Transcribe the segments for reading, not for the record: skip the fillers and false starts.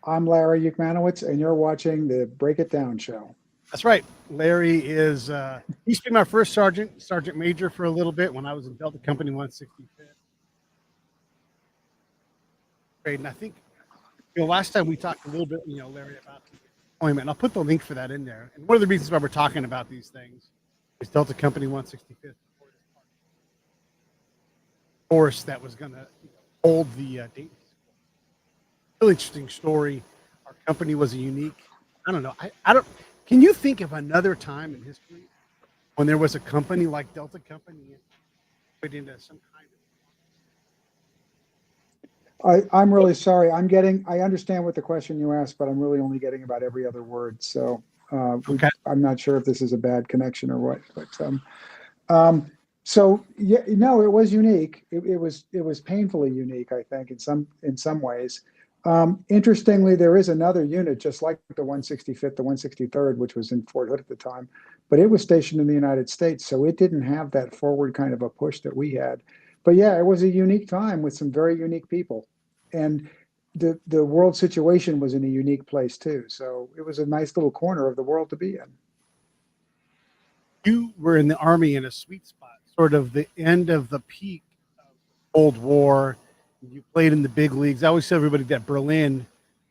I'm Larry Uchmanowicz, and you're watching the Break It Down show. That's right. Larry is, he used to be my first sergeant major for a little bit when I was in Delta Company 165th. And I think, last time we talked a little bit, Larry, about the deployment, and I'll put the link for that in there. And one of the reasons why we're talking about these things is Delta Company 165th force that was going to hold the Dayton. Really interesting story. Our company was a unique, I don't know, I don't, can you think of another time in history when there was a company like Delta Company put into some kind I'm really sorry. I understand what the question you asked, but I'm really only getting about every other word. So Okay. I'm not sure if this is a bad connection or what. But so yeah, no, it was unique. It was painfully unique, I think, in some ways. Interestingly, there is another unit just like the 165th, the 163rd, which was in Fort Hood at the time, but it was stationed in the United States, so it didn't have that forward kind of a push that we had. But yeah, it was a unique time with some very unique people, and the world situation was in a unique place too. So it was a nice little corner of the world to be in. You were in the Army in a sweet spot, sort of the end of the peak of the Cold War. You played in the big leagues. I always tell everybody that Berlin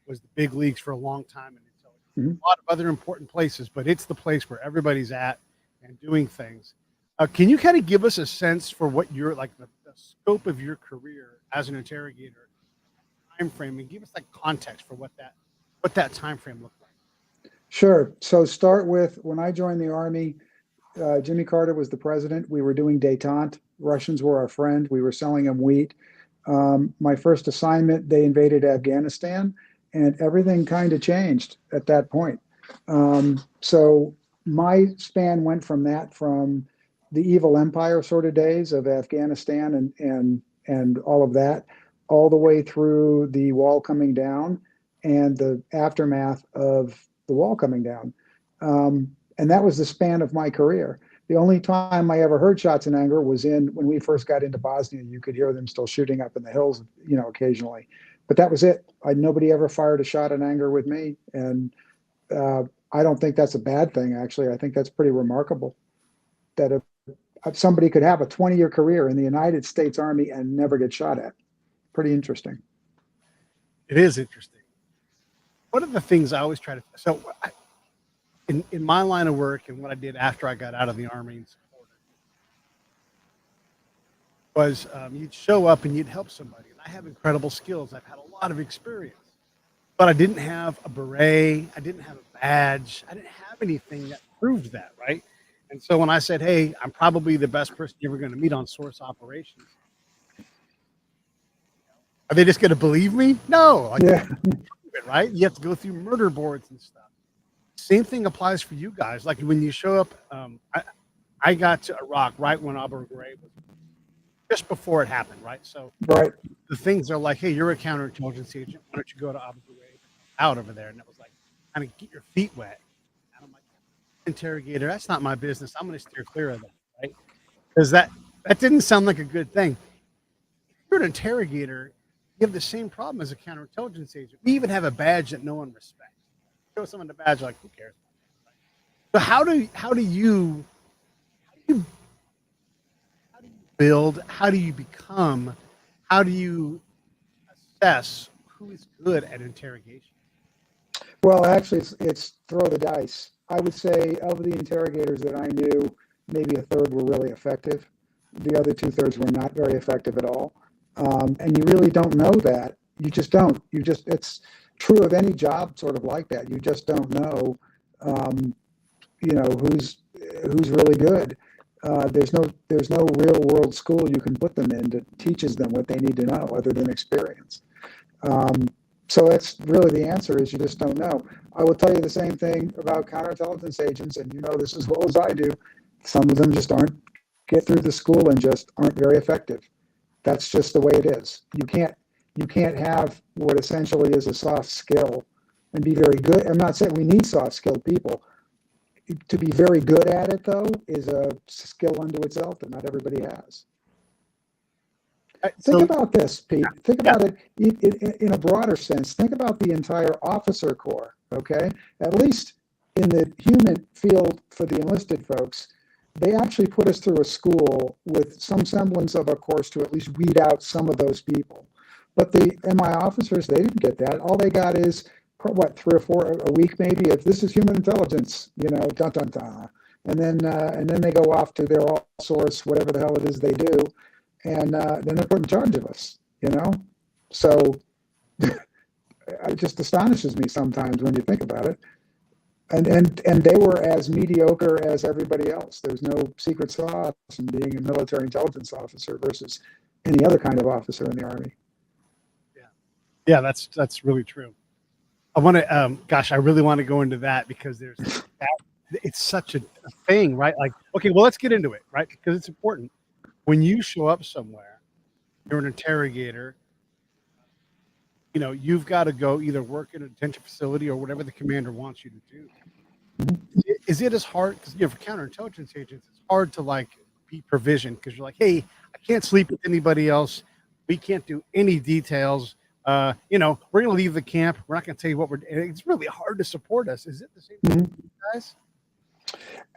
was the big leagues for a long time in intelligence. Mhm. A lot of other important places, but it's the place where everybody's at and doing things. Can you kind of give us a sense for what your like the scope of your career as an interrogator, time frame, and give us like context for what that time frame looked like? Sure. So start with when I joined the Army. Jimmy Carter was the president. We were doing détente. Russians were our friend. We were selling them wheat. My first assignment, they invaded Afghanistan, and everything kind of changed at that point. So my span went from the evil empire sort of days of Afghanistan and all of that, all the way through the wall coming down and the aftermath of the wall coming down. And that was the span of my career. The only time I ever heard shots in anger was when we first got into Bosnia. You could hear them still shooting up in the hills, occasionally. But that was it. Nobody ever fired a shot in anger with me, and I don't think that's a bad thing. Actually, I think that's pretty remarkable that somebody could have a 20-year career in the United States Army and never get shot at. Pretty interesting. It is interesting. One of the things I always try to in my line of work and what I did after I got out of the Army and supported was you'd show up and you'd help somebody. And I have incredible skills. I've had a lot of experience, but I didn't have a beret. I didn't have a badge. I didn't have anything that proved that, right? And so when I said, hey, I'm probably the best person you're ever going to meet on source operations, are they just going to believe me? No. Yeah. Right? You have to go through murder boards and stuff. Same thing applies for you guys. Like when you show up, I got to Iraq right when Abu Ghraib was just before it happened, right? So Right. the things are like, hey, you're a counterintelligence agent. Why don't you go to Abu Ghraib out over there? And it was like, kind of get your feet wet. And I'm like, interrogator, that's not my business. I'm going to steer clear of that, right? Because that didn't sound like a good thing. If you're an interrogator, you have the same problem as a counterintelligence agent. We even have a badge that no one respects. Show someone the badge, like, who cares? So how do you build? How do you become? How do you assess who is good at interrogation? Well, actually, it's throw the dice. I would say of the interrogators that I knew, maybe a third were really effective. The other two-thirds were not very effective at all. And you really don't know that. You just don't. It's true of any job sort of like that. You just don't know, who's really good. There's no real world school you can put them in that teaches them what they need to know other than experience. So that's really the answer is you just don't know. I will tell you the same thing about counterintelligence agents, and you know this as well as I do. Some of them just aren't get through the school and just aren't very effective. That's just the way it is. You can't have what essentially is a soft skill and be very good. I'm not saying we need soft skilled people. To be very good at it though is a skill unto itself that not everybody has. Think about this, Pete. Think about it in a broader sense. Think about the entire officer corps, okay? At least in the human field for the enlisted folks, they actually put us through a school with some semblance of a course to at least weed out some of those people. But the MI officers, they didn't get that. All they got is, what, 3 or 4 a week maybe? If this is human intelligence, dun dun dun. And then they go off to their all source, whatever the hell it is they do, and then they're put in charge of us, So it just astonishes me sometimes when you think about it. And they were as mediocre as everybody else. There's no secret sauce in being a military intelligence officer versus any other kind of officer in the Army. Yeah, that's really true. I want to, I really want to go into that because it's such a thing, right? Like, okay, well, let's get into it, right? Because it's important. When you show up somewhere, you're an interrogator. You've got to go either work in a detention facility or whatever the commander wants you to do. Mm-hmm. Is it as hard? Because for counterintelligence agents, it's hard to be provisioned because you're like, hey, I can't sleep with anybody else. We can't do any details. We're going to leave the camp. We're not going to tell you what we're doing. It's really hard to support us. Is it the same thing for you guys?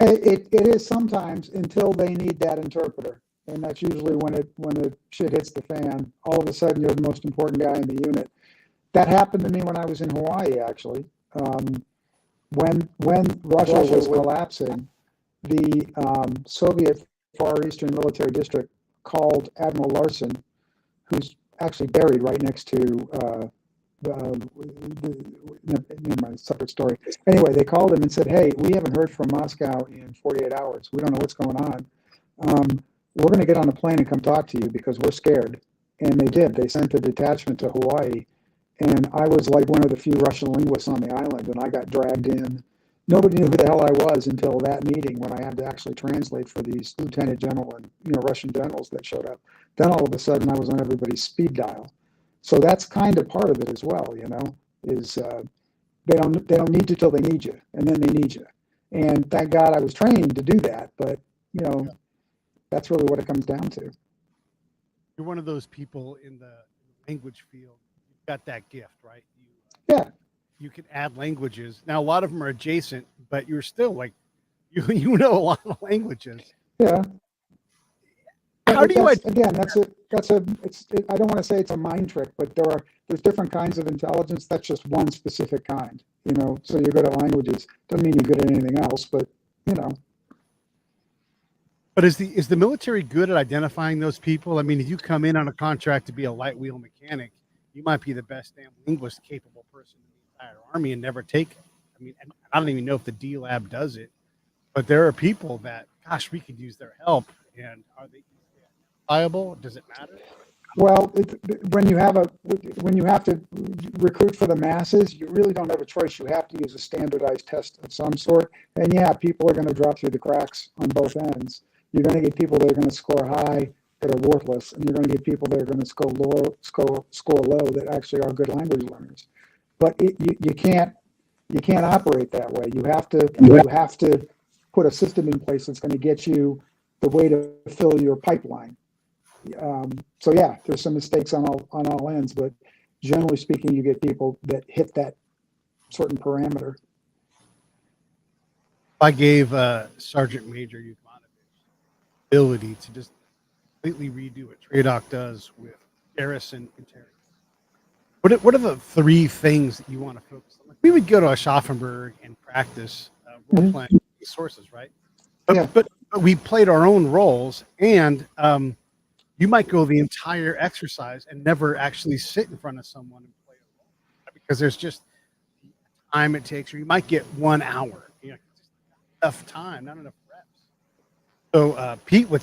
It is sometimes until they need that interpreter. And that's usually when the shit hits the fan. All of a sudden, you're the most important guy in the unit. That happened to me when I was in Hawaii, actually. When Russia was collapsing, the Soviet Far Eastern Military District called Admiral Larson, who's actually buried right next to separate story. Anyway, they called him and said, "Hey, we haven't heard from Moscow in 48 hours. We don't know what's going on. We're going to get on a plane and come talk to you because we're scared." And they did. They sent a detachment to Hawaii. And I was like one of the few Russian linguists on the island, and I got dragged in. Nobody knew who the hell I was until that meeting when I had to actually translate for these lieutenant general and Russian generals that showed up. Then all of a sudden I was on everybody's speed dial. So that's kind of part of it as well, is they don't need you till they need you, and then they need you. And thank God I was trained to do that, but that's really what it comes down to. You're one of those people in the language field. You've got that gift, right? You can add languages. Now, a lot of them are adjacent, but you're still you know a lot of languages. Yeah. How do you? Again, I don't want to say it's a mind trick, but there's different kinds of intelligence. That's just one specific kind. So you're good at languages. Doesn't mean you're good at anything else, but But is the military good at identifying those people? I mean, if you come in on a contract to be a light wheel mechanic, you might be the best damn linguist capable person in the entire Army and never take it. I mean, I don't even know if the D Lab does it, but there are people that, gosh, we could use their help. And are they viable? Does it matter? Well, when you have to recruit for the masses, you really don't have a choice. You have to use a standardized test of some sort. And yeah, people are going to drop through the cracks on both ends. You're going to get people that are going to score high that are worthless, and you're going to get people that are going to score low that actually are good language learners. But you can't operate that way. You have to put a system in place that's going to get you the way to fill your pipeline. So yeah, there's some mistakes on all ends, but generally speaking, you get people that hit that certain parameter. I gave Sergeant Major Uchmanowicz the ability to just completely redo what TRADOC does with garrison interrogation. What are the 3 things that you want to focus on? Like, we would go to Aschaffenburg and practice role-playing these sources, right? But we played our own roles, and you might go the entire exercise and never actually sit in front of someone and play a role because there's just time it takes, or you might get 1 hour. Just enough time, not enough reps. So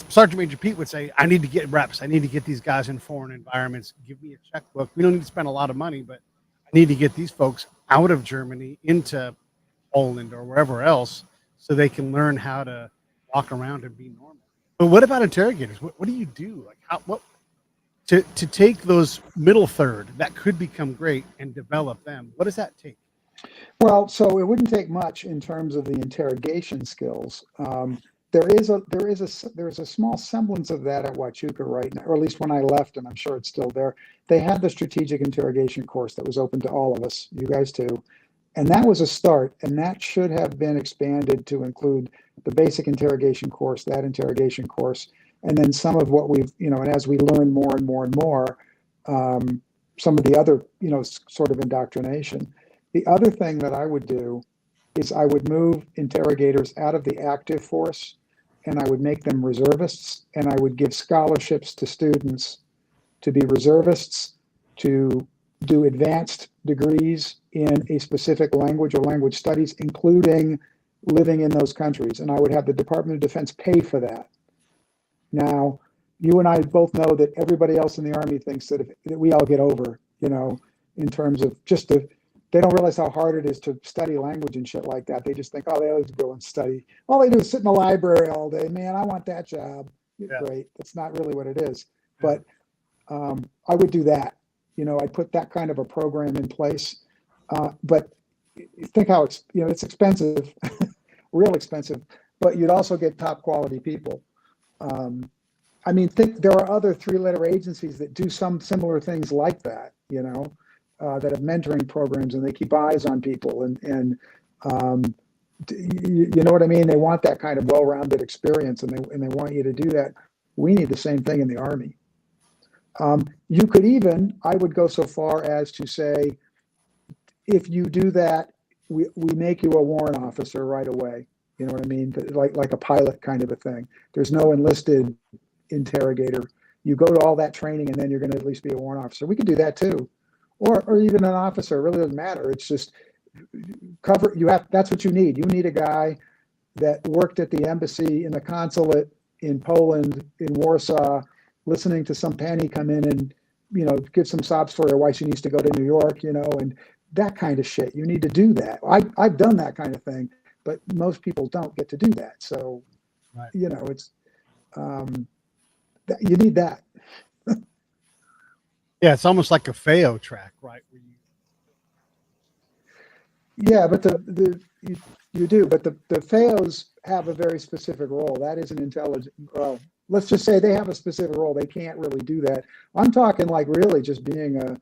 Sergeant Major Pete would say, I need to get reps. I need to get these guys in foreign environments. Give me a checkbook. We don't need to spend a lot of money, but I need to get these folks out of Germany into Poland or wherever else so they can learn how to walk around and be normal. But what about interrogators? What do you do? Like to take those middle third that could become great and develop them? What does that take? Well, so it wouldn't take much in terms of the interrogation skills. there's a small semblance of that at Huachuca right now, or at least when I left, and I'm sure it's still there. They had the strategic interrogation course that was open to all of us, you guys too. And that was a start, and that should have been expanded to include the basic interrogation course, that interrogation course, and then some of what we've, and as we learn more and more and more, some of the other, sort of indoctrination. The other thing that I would do is I would move interrogators out of the active force, and I would make them reservists, and I would give scholarships to students to be reservists, to do advanced degrees in a specific language or language studies, including living in those countries. And I would have the Department of Defense pay for that. Now, you and I both know that everybody else in the Army thinks that that we all get over, in terms of they don't realize how hard it is to study language and shit like that. They just think, oh, they always go and study. All they do is sit in the library all day. Man, I want that job. Yeah. Great. That's not really what it is. Yeah. But I would do that. I'd put that kind of a program in place. But think how it's expensive, real expensive, but you'd also get top quality people. Think there are other 3-letter agencies that do some similar things like that, that have mentoring programs, and they keep eyes on people, and you know what I mean? They want that kind of well-rounded experience, and they want you to do that. We need the same thing in the Army. You could even, I would go so far as to say, if you do that, we make you a warrant officer right away. You know what I mean? Like a pilot kind of a thing. There's no enlisted interrogator. You go to all that training, and then you're going to at least be a warrant officer. We could do that too, or even an officer. It really doesn't matter. It's just that's what you need. You need a guy that worked at the embassy, in the consulate in Poland, in Warsaw, listening to some panny come in and give some sob story of why she needs to go to New York, and that kind of shit. You need to do that. I've done that kind of thing, but most people don't get to do that. So, right. It's you need that. Yeah, it's almost like a FAO track, right? Yeah, but you do, but the FAOs have a very specific role. That is an intelligent. Well, let's just say they have a specific role. They can't really do that. I'm talking like really just being a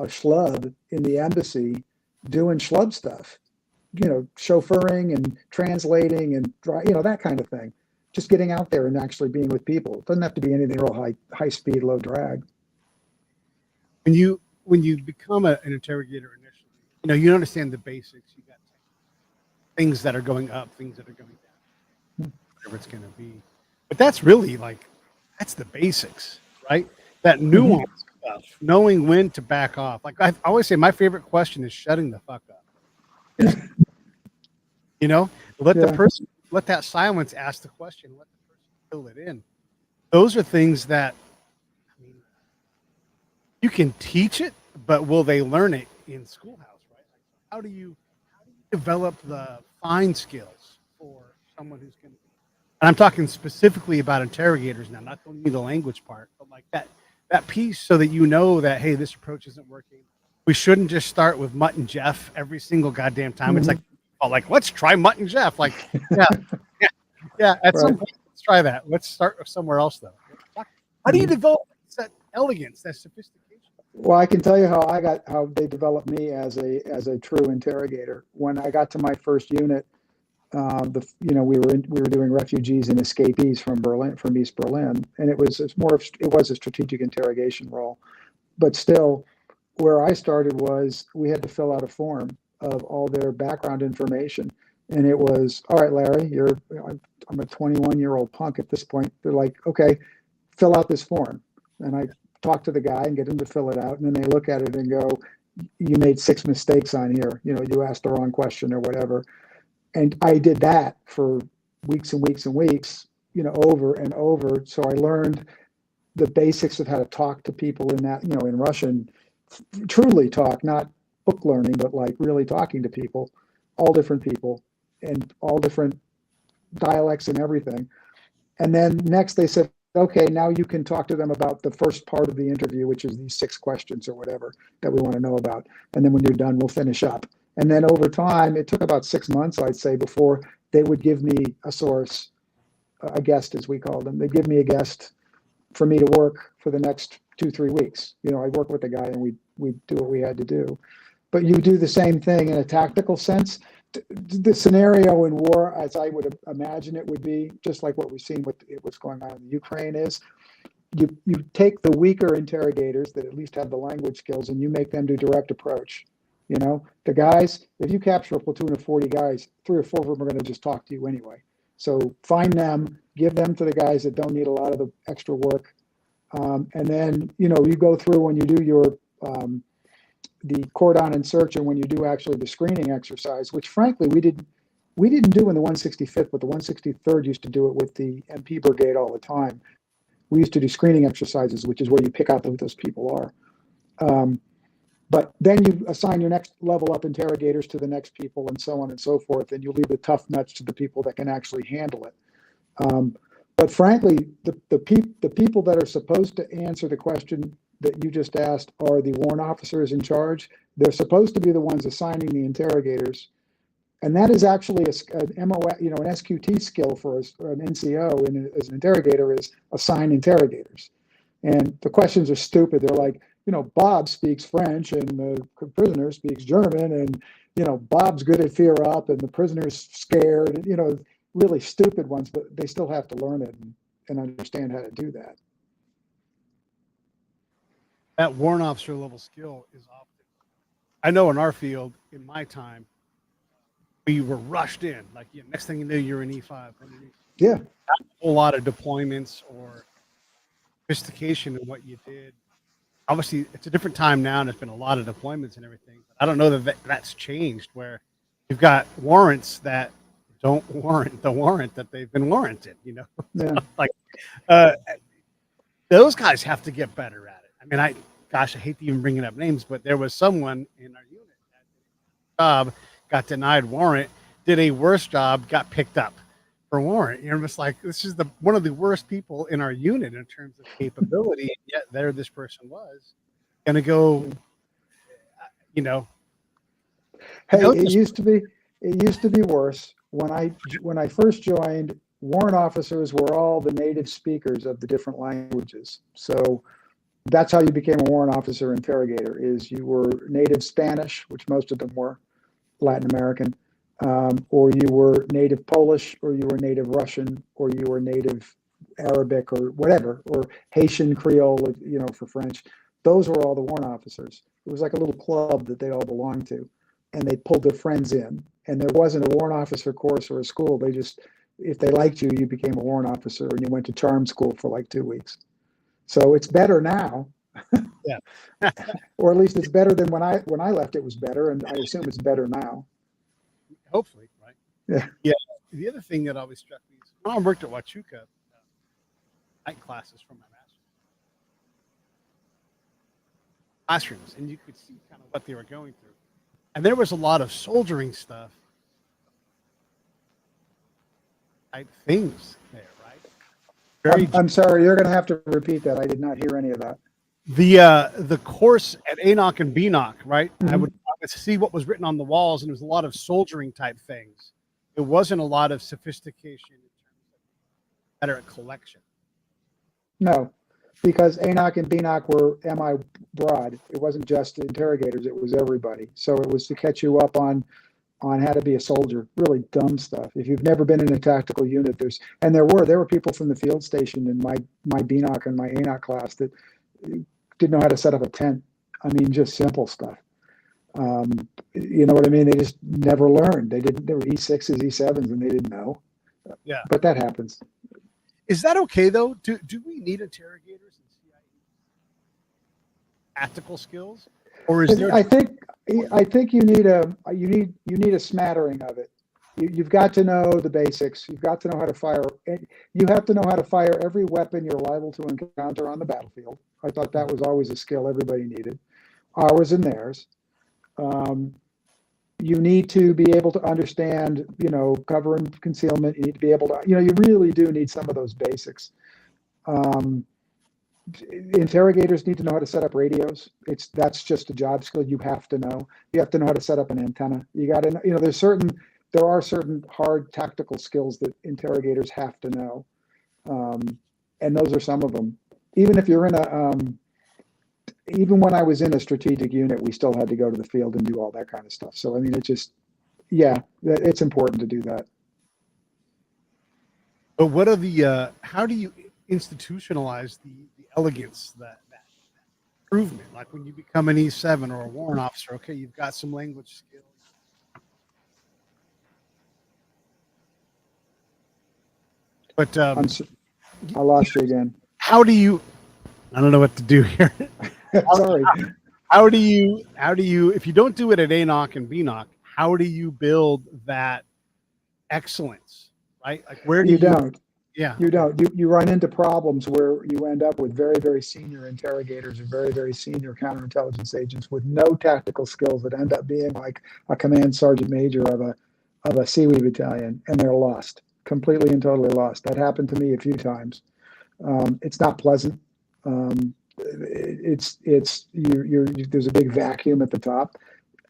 schlub in the embassy, doing schlub stuff, chauffeuring and translating and that kind of thing. Just getting out there and actually being with people. It doesn't have to be anything real high speed, low drag. When you become an interrogator initially, you understand the basics. You got things that are going up, things that are going down, whatever it's going to be. But that's really that's the basics, right? That nuance stuff, knowing when to back off. Like I always say, my favorite question is shutting the fuck up. Let that silence ask the question, let the person fill it in. Those are things that you can teach it, but will they learn it in schoolhouse, right? How do you develop the fine skills for someone who's going to be, and I'm talking specifically about interrogators now, not only the language part, but like that piece, so that that, hey, this approach isn't working. We shouldn't just start with Mutt and Jeff every single goddamn time. Mm-hmm. It's like, let's try Mutt and Jeff. Like, yeah. At some point, let's try that. Let's start somewhere else, though. How do you develop that elegance, that sophistication? Well, I can tell you how they developed me as a true interrogator. When I got to my first unit, we were doing refugees and escapees from East Berlin, and it was a strategic interrogation role. But still, where I started was we had to fill out a form of all their background information, and it was, all right, Larry, I'm a 21-year-old punk at this point. They're like, okay, fill out this form, and I talk to the guy and get him to fill it out, and then they look at it and go, you made 6 mistakes on here. You asked the wrong question or whatever. And I did that for weeks and weeks and weeks, over and over. So I learned the basics of how to talk to people in that, in Russian, truly talk, not book learning, but like really talking to people, all different people and all different dialects and everything. And then next they said, okay, now you can talk to them about the first part of the interview, which is these 6 questions or whatever that we want to know about. And then when you're done, we'll finish up. And then over time, it took about 6 months, I'd say, before they would give me a source a guest, as we call them. They give me a guest for me to work for the next 2-3 weeks. You know, I work with the guy and we do what we had to do. But you do the same thing in a tactical sense. The scenario in war, as I would imagine it would be, just like what we've seen with what's going on in Ukraine, is you take the weaker interrogators that at least have the language skills and you make them do direct approach. You know, the guys, if you capture a platoon of 40 guys, 3 or 4 of them are going to just talk to you anyway. So find them, give them to the guys that don't need a lot of the extra work. And then, you know, you go through when you do your the cordon and search, and when you do actually the screening exercise, which frankly we didn't do in the 165th, but the 163rd used to do it with the MP brigade all the time. We used to do screening exercises, which is where you pick out who those people are. But then you assign your next level up interrogators to the next people and so on and so forth, and you leave the tough nuts to the people that can actually handle it. But frankly, the people that are supposed to answer the question that you just asked are the warrant officers in charge. They're supposed to be the ones assigning the interrogators. And that is actually an MO, you know, an SQT skill for an NCO and as an interrogator is assign interrogators. And the questions are stupid. They're like, you know, Bob speaks French and the prisoner speaks German, and, you know, Bob's good at fear up and the prisoner's scared, and, you know, really stupid ones, but they still have to learn it and understand how to do that. That warrant officer level skill is often, I know in our field, in my time, we were rushed in. Like, you know, next thing you knew, you're in E5. Yeah. Not a whole lot of deployments or sophistication in what you did. Obviously, it's a different time now, and there's been a lot of deployments and everything. But I don't know that that's changed, where you've got warrants that don't warrant the warrant that they've been warranted. You know, Yeah. like those guys have to get better at it. I mean, I hate to even bringing up names, but there was someone in our unit that did a job, got denied warrant, did a worse job, got picked up for warrant. You're just like, this is one of the worst people in our unit in terms of capability. And yet there this person was going to go, you know. Hey, it used to be worse. When I first joined, warrant officers were all the native speakers of the different languages. So that's how you became a warrant officer interrogator, is you were native Spanish, which most of them were, Latin American, or you were native Polish, or you were native Russian, or you were native Arabic, or whatever, or Haitian Creole, you know, for French. Those were all the warrant officers. It was like a little club that they all belonged to, and they pulled their friends in. And there wasn't a warrant officer course or a school. They just, if they liked you, you became a warrant officer, and you went to charm school for like 2 weeks. So it's better now. Yeah. Or at least it's better than when I left. It was better, and I assume it's better now. Hopefully, right? Yeah. Yeah. The other thing that always struck me is when I worked at Huachuca, night classes from my master's classrooms, and you could see kind of what they were going through. And there was a lot of soldiering stuff type things there, right? I'm sorry, you're going to have to repeat that. I did not hear any of that. The course at ANOC and BNOC, right? Mm-hmm. I would see what was written on the walls, and it was a lot of soldiering type things. It wasn't a lot of sophistication in terms of better collection. No, because ANOC and BNOC were MI broad. It wasn't just interrogators, it was everybody. So it was to catch you up on how to be a soldier. Really dumb stuff. If you've never been in a tactical unit, there were people from the field station in my BNOC and my ANOC class that didn't know how to set up a tent. I mean, just simple stuff. You know what I mean? They just never learned. They were E6s, E7s, and they didn't know. Yeah. But that happens. Is that okay though? Do we need interrogators and CIA tactical skills, or is there? I think you need a smattering of it. You've got to know the basics. You've got to know how to fire. You have to know how to fire every weapon you're liable to encounter on the battlefield. I thought that was always a skill everybody needed, ours and theirs. You need to be able to understand, you know, cover and concealment. You need to be able to, you know, you really do need some of those basics. Interrogators need to know how to set up radios. That's just a job skill you have to know. You have to know how to set up an antenna. You got to, you know, there are certain hard tactical skills that interrogators have to know. And those are some of them. Even if you're in even when I was in a strategic unit, we still had to go to the field and do all that kind of stuff. So, I mean, yeah, it's important to do that. But what are the, how do you institutionalize the elegance, that improvement? Like when you become an E7 or a warrant officer, okay, you've got some language skills. But I lost you again. How do you, I don't know what to do here. Sorry. How do you, if you don't do it at ANOC and BNOC, how do you build that excellence, right? Like where do you don't. Yeah. You don't. You run into problems where you end up with very, very senior interrogators or very, very senior counterintelligence agents with no tactical skills that end up being like a command sergeant major of a Seaweed battalion, and they're lost, completely and totally lost. That happened to me a few times. It's not pleasant. There's a big vacuum at the top.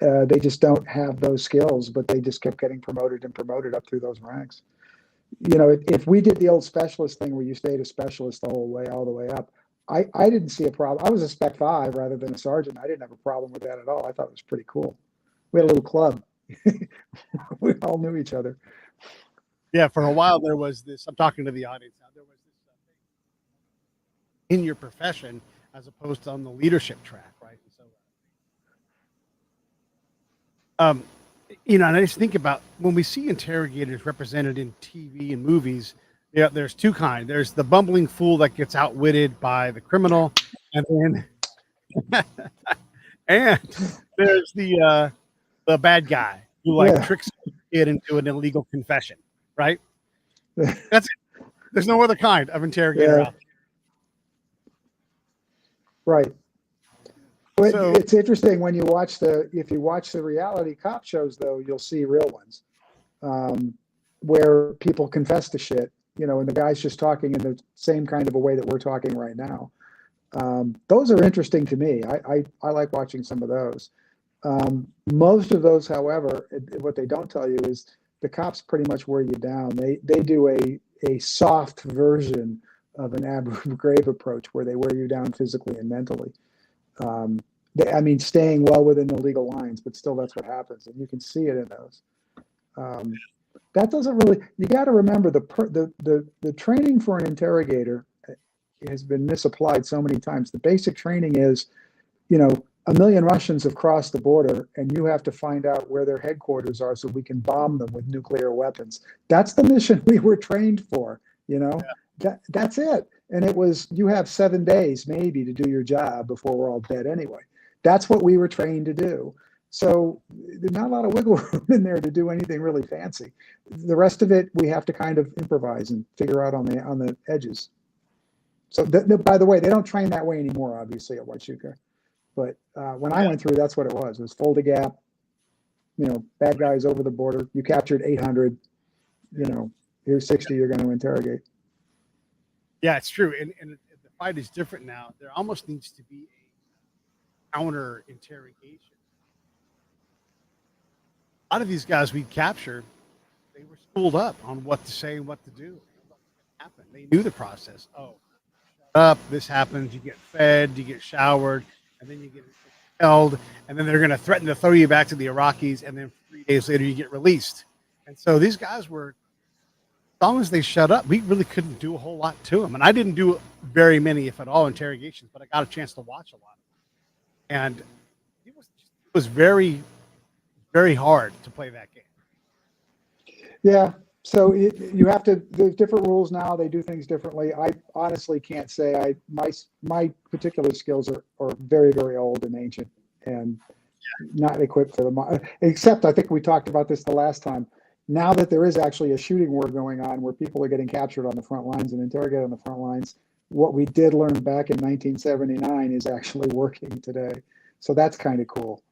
They just don't have those skills, but they just kept getting promoted and promoted up through those ranks. You know, if we did the old specialist thing where you stayed a specialist the whole way, all the way up, I didn't see a problem. I was a Spec 5 rather than a sergeant. I didn't have a problem with that at all. I thought it was pretty cool. We had a little club. We all knew each other. Yeah, for a while there was this, I'm talking to the audience now, there was this in your profession as opposed to on the leadership track, right? So, you know, and I just think about when we see interrogators represented in TV and movies, yeah, there's two kinds. There's the bumbling fool that gets outwitted by the criminal, and then and there's the bad guy who tricks the kid into an illegal confession, right? That's it. There's no other kind of interrogator out there. Right. But so, it's interesting when you watch if you watch the reality cop shows, though, you'll see real ones where people confess to shit, you know, and the guy's just talking in the same kind of a way that we're talking right now. Those are interesting to me. I like watching some of those. Most of those, however, what they don't tell you is the cops pretty much wear you down. They do a soft version of an Abu Ghraib approach where they wear you down physically and mentally. I mean, staying well within the legal lines, but still that's what happens. And you can see it in those. That doesn't really, you got to remember the training for an interrogator has been misapplied so many times. The basic training is, you know, 1 million Russians have crossed the border and you have to find out where their headquarters are so we can bomb them with nuclear weapons. That's the mission we were trained for, you know. That's it. And it was, you have 7 days maybe to do your job before we're all dead anyway. That's what we were trained to do. So there's not a lot of wiggle room in there to do anything really fancy. The rest of it, we have to kind of improvise and figure out on the edges. So by the way, they don't train that way anymore, obviously, at Huachuca. But when I went through, that's what it was. It was fold a gap, you know, bad guys over the border. You captured 800, you know, here's 60 you're going to interrogate. Yeah, it's true. And the fight is different now. There almost needs to be a counter interrogation. A lot of these guys we captured, they were schooled up on what to say and what to do. What happened. They knew the process. Oh, shut up, this happens, you get fed, you get showered, and then you get held, and then they're going to threaten to throw you back to the Iraqis, and then 3 days later you get released. And so these guys were, as long as they shut up, we really couldn't do a whole lot to them. And I didn't do very many, if at all, interrogations, but I got a chance to watch a lot of them. And it was very, very hard to play that game. Yeah. So you have to, there's different rules now. They do things differently. I honestly can't say my particular skills are very, very old and ancient and not equipped for them. Except I think we talked about this the last time. Now that there is actually a shooting war going on where people are getting captured on the front lines and interrogated on the front lines, what we did learn back in 1979 is actually working today. So that's kind of cool.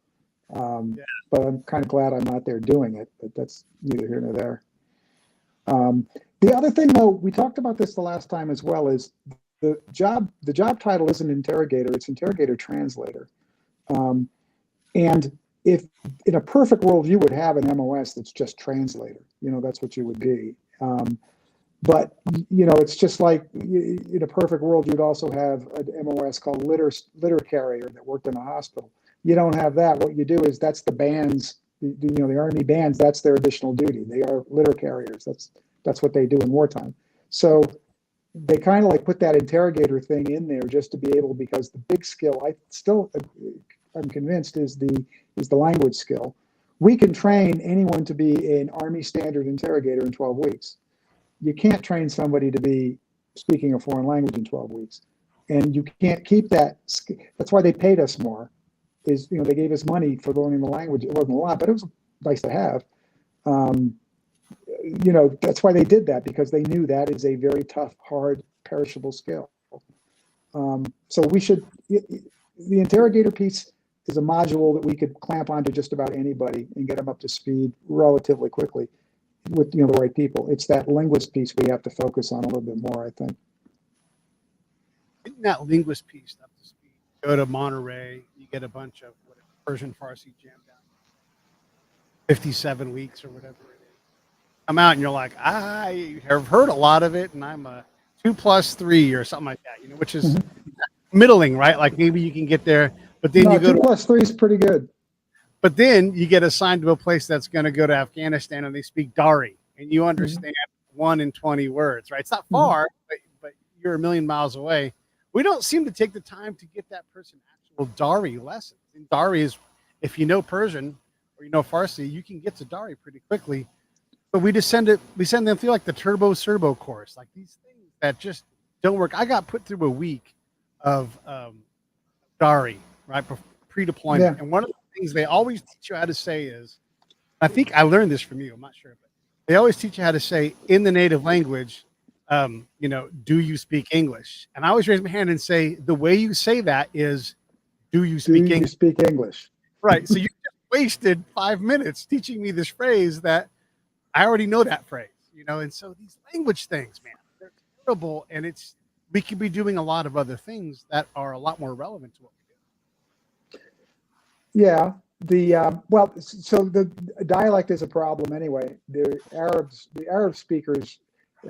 But I'm kind of glad I'm not there doing it, but that's neither here nor there. The other thing, though, we talked about this the last time as well, is the job title isn't interrogator, it's interrogator translator. And if in a perfect world, you would have an MOS that's just translator, you know, that's what you would be. But it's just like in a perfect world, you'd also have an MOS called litter carrier that worked in a hospital. You don't have that. What you do is that's the bands, the Army bands. That's their additional duty. They are litter carriers. That's what they do in wartime. So they kind of like put that interrogator thing in there just to be able, because the big skill I'm convinced is the language skill. We can train anyone to be an Army standard interrogator in 12 weeks. You can't train somebody to be speaking a foreign language in 12 weeks. And you can't keep that. That's why they paid us more, is, they gave us money for learning the language. It wasn't a lot, but it was nice to have. That's why they did that, because they knew that is a very tough, hard, perishable skill. So the interrogator piece is a module that we could clamp onto just about anybody and get them up to speed relatively quickly with the right people. It's that linguist piece we have to focus on a little bit more, I think. Isn't that linguist piece up to speed? Go to Monterey, you get a bunch of Persian Farsi jammed down 57 weeks or whatever it is. Come out and you're like, I have heard a lot of it, and I'm a 2+3 or something like that, which is middling, right? Like maybe you can get there, but then you go 2+3 is pretty good. But then you get assigned to a place that's going to go to Afghanistan and they speak Dari, and you understand 1 in 20 words, right? It's not far, but you're a million miles away. We don't seem to take the time to get that person actual Dari lessons. And Dari is, if you know Persian or you know Farsi, you can get to Dari pretty quickly. But we send them through like the Turbo Serbo course, like these things that just don't work. I got put through a week of Dari, right, pre-deployment, and one of the things they always teach you how to say is, I think I learned this from you, I'm not sure, but they always teach you how to say in the native language, do you speak English? And I always raise my hand and say, the way you say that is, do you speak English? Right. So you just wasted 5 minutes teaching me this phrase that I already know that phrase, and so these language things, man, they're terrible. And we could be doing a lot of other things that are a lot more relevant to what we do. Yeah. So the dialect is a problem anyway. The Arab speakers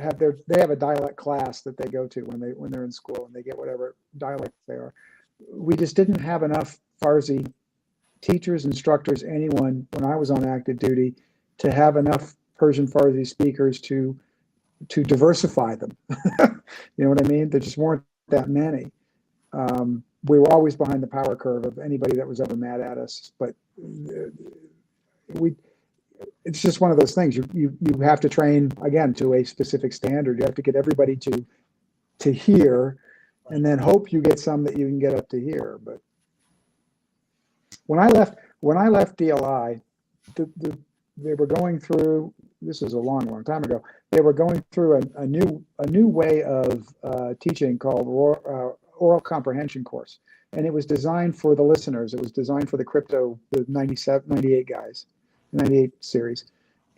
have a dialect class that they go to when they're in school, and they get whatever dialect they are. We just didn't have enough Farsi teachers, instructors, anyone when I was on active duty to have enough Persian Farsi speakers to diversify them. You know what I mean? There just weren't that many. We were always behind the power curve of anybody that was ever mad at us, but it's just one of those things. You have to train again to a specific standard. You have to get everybody to hear, and then hope you get some that you can get up to here. But when I left DLI, they were going through. This is a long time ago. They were going through a new way of teaching called oral comprehension course, and it was designed for the listeners. It was designed for the 97, 98 guys, 98 series,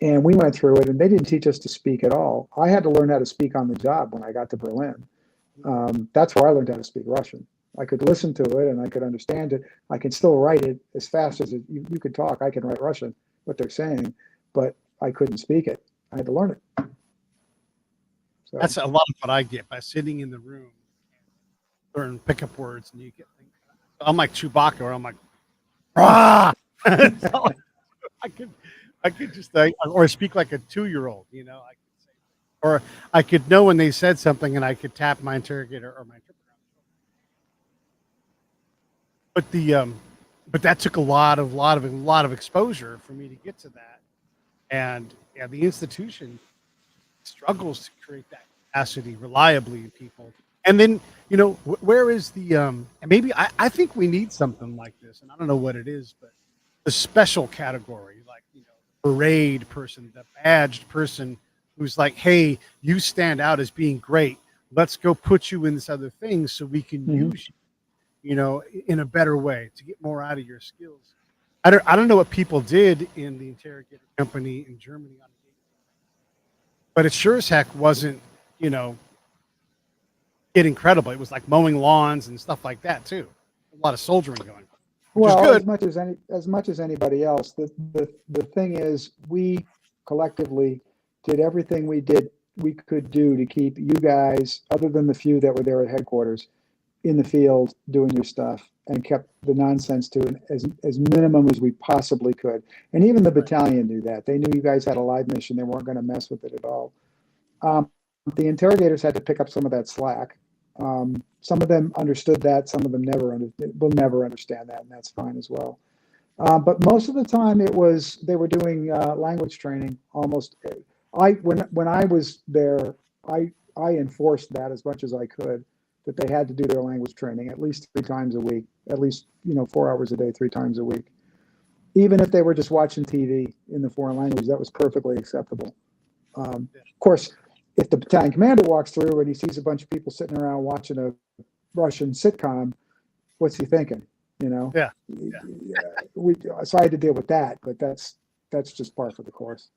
and we went through it, and they didn't teach us to speak at all. I had to learn how to speak on the job when I got to Berlin. That's where I learned how to speak Russian. I could listen to it and I could understand it. I can still write it as fast as you could talk. I can write Russian, what they're saying, but I couldn't speak it. I had to learn it. So that's a lot of what I get by sitting in the room and learn pickup words, and you get things. I'm like Chewbacca, or I'm like, ah. I could just or speak like a 2-year-old, I could say, or I could know when they said something, and I could tap my interrogator or my interpreter. But that took a lot of exposure for me to get to that, and the institution struggles to create that capacity reliably in people. And then where is the maybe I think we need something like this, and I don't know what it is, but the special category, like parade person, the badged person who's like, hey, you stand out as being great. Let's go put you in this other thing so we can use you, in a better way to get more out of your skills. I don't know what people did in the interrogator company in Germany, but it sure as heck wasn't, getting credible. It was like mowing lawns and stuff like that too. A lot of soldiering going on. Well, as much as anybody else, the thing is, we collectively did everything we did we could do to keep you guys, other than the few that were there at headquarters, in the field doing your stuff, and kept the nonsense to as minimum as we possibly could. And even the battalion knew that. They knew you guys had a live mission. They weren't going to mess with it at all. The interrogators had to pick up some of that slack. Some of them understood that. Some of them will never understand that, and that's fine as well. But most of the time, they were doing language training. Almost, when I was there, I enforced that as much as I could, that they had to do their language training at least 3 times a week, at least 4 hours a day, 3 times a week. Even if they were just watching TV in the foreign language, that was perfectly acceptable. Of course, if the battalion commander walks through and he sees a bunch of people sitting around watching a Russian sitcom, what's he thinking? Yeah. So I had to deal with that, but that's just par for the course.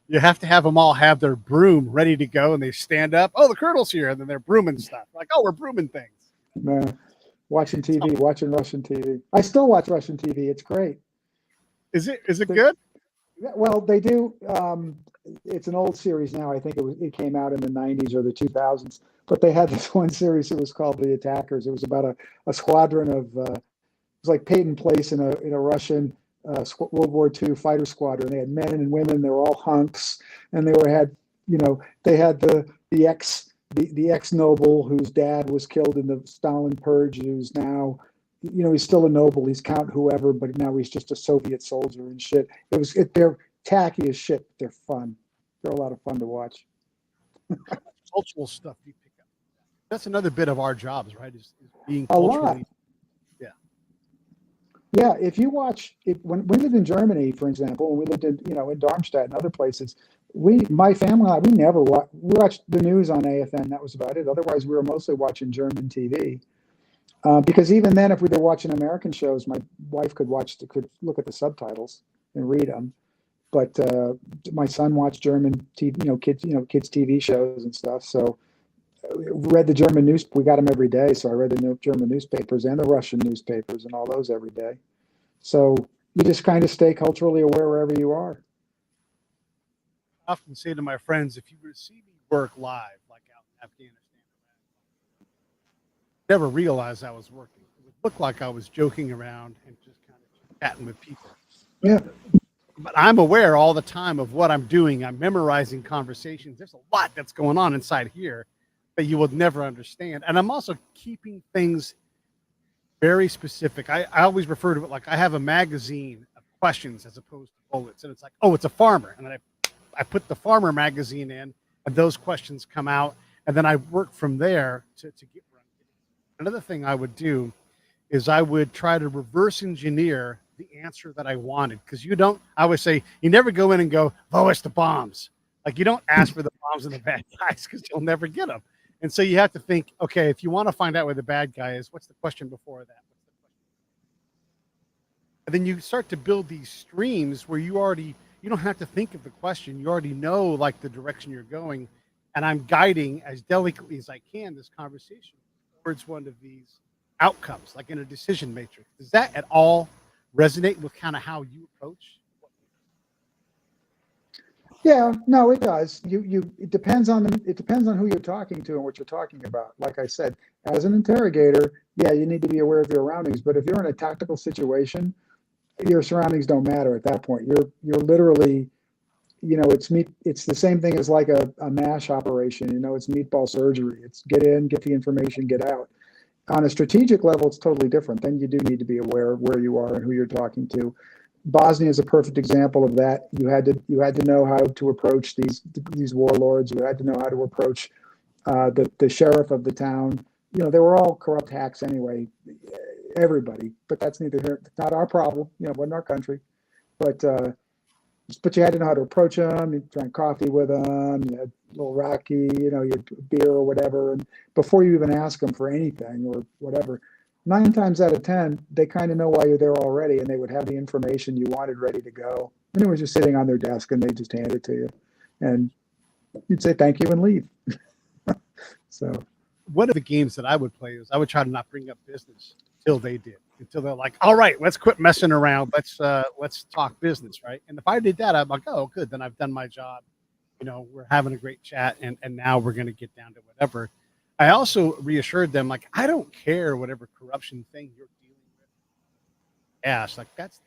You have to have them all have their broom ready to go, and they stand up. Oh, the colonel's here, and then they're brooming stuff. Like, oh, we're brooming things. Watching TV, watching Russian TV. I still watch Russian TV. It's great. Is it good? Well, they do. It's an old series now. I think it came out in the 90s or the 2000s. But they had this one series. It was called The Attackers. It was about a squadron of. It was like Peyton Place in a Russian World War II fighter squadron. They had men and women. They were all hunks, and they had the ex noble whose dad was killed in the Stalin purge, who's now, he's still a noble. He's Count whoever, but now he's just a Soviet soldier and shit. They're tacky as shit. They're fun. They're a lot of fun to watch. Cultural stuff you pick up. That's another bit of our jobs, right? Is being culturally. A lot. Yeah, if you watch, when we lived in Germany, for example, when we lived in Darmstadt and other places, my family, we watched the news on AFN. That was about it. Otherwise, we were mostly watching German TV. Because even then, if we were watching American shows, my wife could look at the subtitles and read them. But my son watched German TV, kids TV shows and stuff. So read the German news. We got them every day. So I read the German newspapers and the Russian newspapers and all those every day. So you just kind of stay culturally aware wherever you are. I often say to my friends, if you were to see me work live, like out in Afghanistan, I never realized I was working. It would look like I was joking around and just kind of chatting with people. Yeah. But I'm aware all the time of what I'm doing. I'm memorizing conversations. There's a lot that's going on inside here that you will never understand. And I'm also keeping things very specific. I always refer to it like I have a magazine of questions as opposed to bullets. And it's like, oh, it's a farmer. And then I put the farmer magazine in, and those questions come out. And then I work from there to get run. Another thing I would do is I would try to reverse engineer the answer that I wanted. Because I always say, you never go in and go, oh, it's the bombs. Like, you don't ask for the bombs and the bad guys because you'll never get them. And so you have to think, okay, if you want to find out where the bad guy is, what's the question before that? And then you start to build these streams where you don't have to think of the question. You already know like the direction you're going. And I'm guiding as delicately as I can this conversation towards one of these outcomes, like in a decision matrix. Does that at all resonate with kind of how you approach? Yeah, no, it does. It depends on who you're talking to and what you're talking about. Like I said, as an interrogator, yeah, you need to be aware of your surroundings. But if you're in a tactical situation, your surroundings don't matter at that point. You're literally, it's the same thing as like a MASH operation. It's meatball surgery. It's get in, get the information, get out. On a strategic level, it's totally different. Then you do need to be aware of where you are and who you're talking to. Bosnia is a perfect example of that. You had to know how to approach these warlords. You had to know how to approach the sheriff of the town. They were all corrupt hacks anyway. Everybody, but that's neither here. It's not our problem. It wasn't our country. But you had to know how to approach them. You drank coffee with them. You had a little Rocky. You had beer or whatever. And before you even ask them for anything or whatever, 9 times out of 10, they kind of know why you're there already, and they would have the information you wanted ready to go. And it was just sitting on their desk, and they just hand it to you. And you'd say thank you and leave. So one of the games that I would play is I would try to not bring up business until they're like, all right, let's quit messing around. Let's talk business, right? And if I did that, I'm like, oh, good, then I've done my job. we're having a great chat, and now we're going to get down to whatever. I also reassured them, like, I don't care whatever corruption thing you're dealing with. Yes, like that's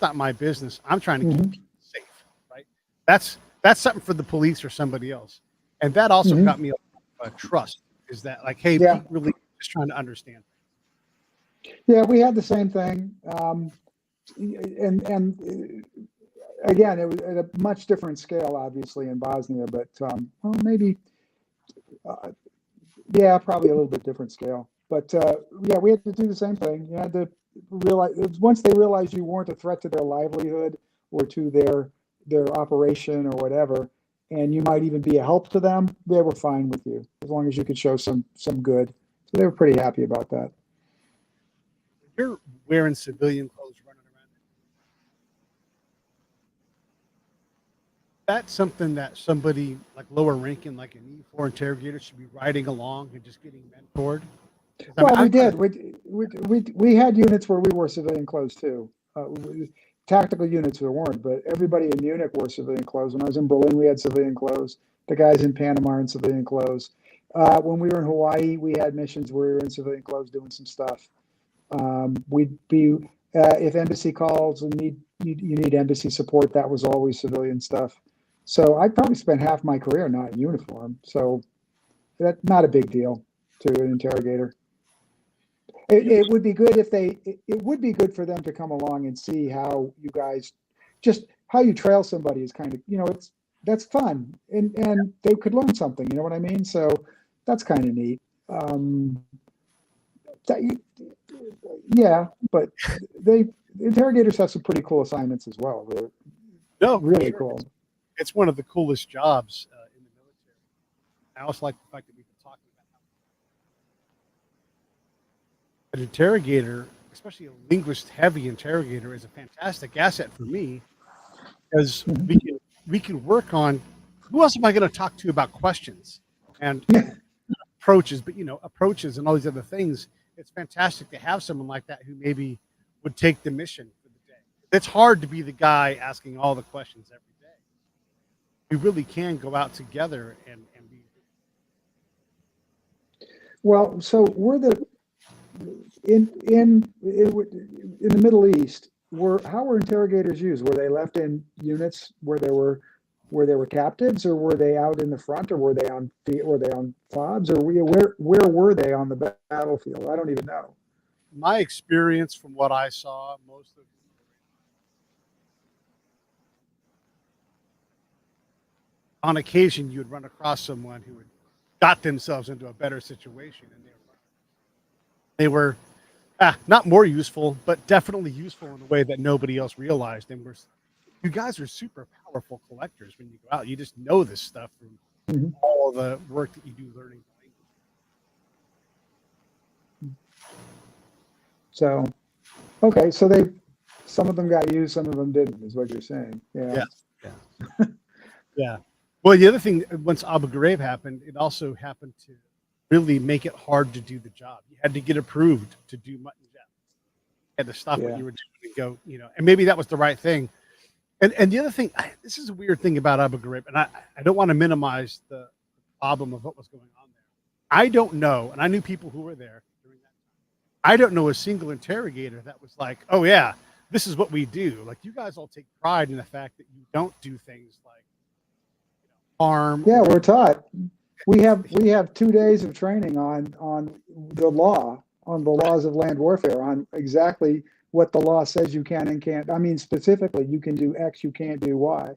not my business. I'm trying to keep Mhm. people safe, right? That's something for the police or somebody else. And that also Mhm. got me a trust. Is that like, hey, Yeah. Pete really just trying to understand. Yeah, we had the same thing. And again, it was at a much different scale, obviously, in Bosnia, but well, maybe, uh, yeah, probably a little bit different scale. But yeah, we had to do the same thing. You had to realize once they realized you weren't a threat to their livelihood or to their operation or whatever, and you might even be a help to them, they were fine with you as long as you could show some good. So they were pretty happy about that. You're wearing civilian clothes running around. That's something that somebody like lower ranking, like an E4 interrogator, should be riding along and just getting mentored. 'Cause, I mean, Well, we I've got did. We had units where we wore civilian clothes too. Tactical units there weren't, but everybody in Munich wore civilian clothes. When I was in Berlin, we had civilian clothes. The guys in Panama are in civilian clothes. When we were in Hawaii, we had missions where we were in civilian clothes doing some stuff. We'd be if embassy calls and you need embassy support, that was always civilian stuff. So I probably spent half my career not in uniform. So that's not a big deal to an interrogator. It would be good if it would be good for them to come along and see how you guys, just how you trail somebody is kind of, that's fun, and they could learn something, you know what I mean? So that's kind of neat. Um, that, yeah, but they interrogators have some pretty cool assignments as well. They're no, for really sure. cool. It's one of the coolest jobs in the military. I also like the fact that we've been talking about how an interrogator, especially a linguist-heavy interrogator, is a fantastic asset for me because Mhm. we can work on who else am I going to talk to about questions and Yeah. approaches, but approaches and all these other things. It's fantastic to have someone like that who maybe would take the mission for the day. It's hard to be the guy asking all the questions every day. We really can go out together and be. Well, so we're the in the Middle East, how were interrogators used? Were they left in units where they were captives, or were they out in the front, or were they on FOBs, or where were they on the battlefield? I don't even know. My experience from what I saw, most of on occasion you would run across someone who had got themselves into a better situation, and they were not more useful, but definitely useful in a way that nobody else realized. And you guys are super powerful collectors when you go out. You just know this stuff from Mhm. all the work that you do learning the So, okay, so some of them got used, some of them didn't, is what you're saying. Yeah. language. Yeah. Yeah. Well, the other thing, once Abu Ghraib happened, it also happened to really make it hard to do the job. You had to get approved to do mutton jet. You had to stop what Yeah. you were doing and go, and maybe that was the right thing. And the other thing, this is a weird thing about Abu Ghraib, and I don't want to minimize the problem of what was going on there. I don't know, and I knew people who were there during that time. I don't know a single interrogator that was like, oh yeah, this is what we do. Like, you guys all take pride in the fact that you don't do things like harm Yeah, or we're taught. We have 2 days of training on the law, on the laws of land warfare, on exactly what the law says you can and can't. I mean, specifically, you can do X, you can't do Y.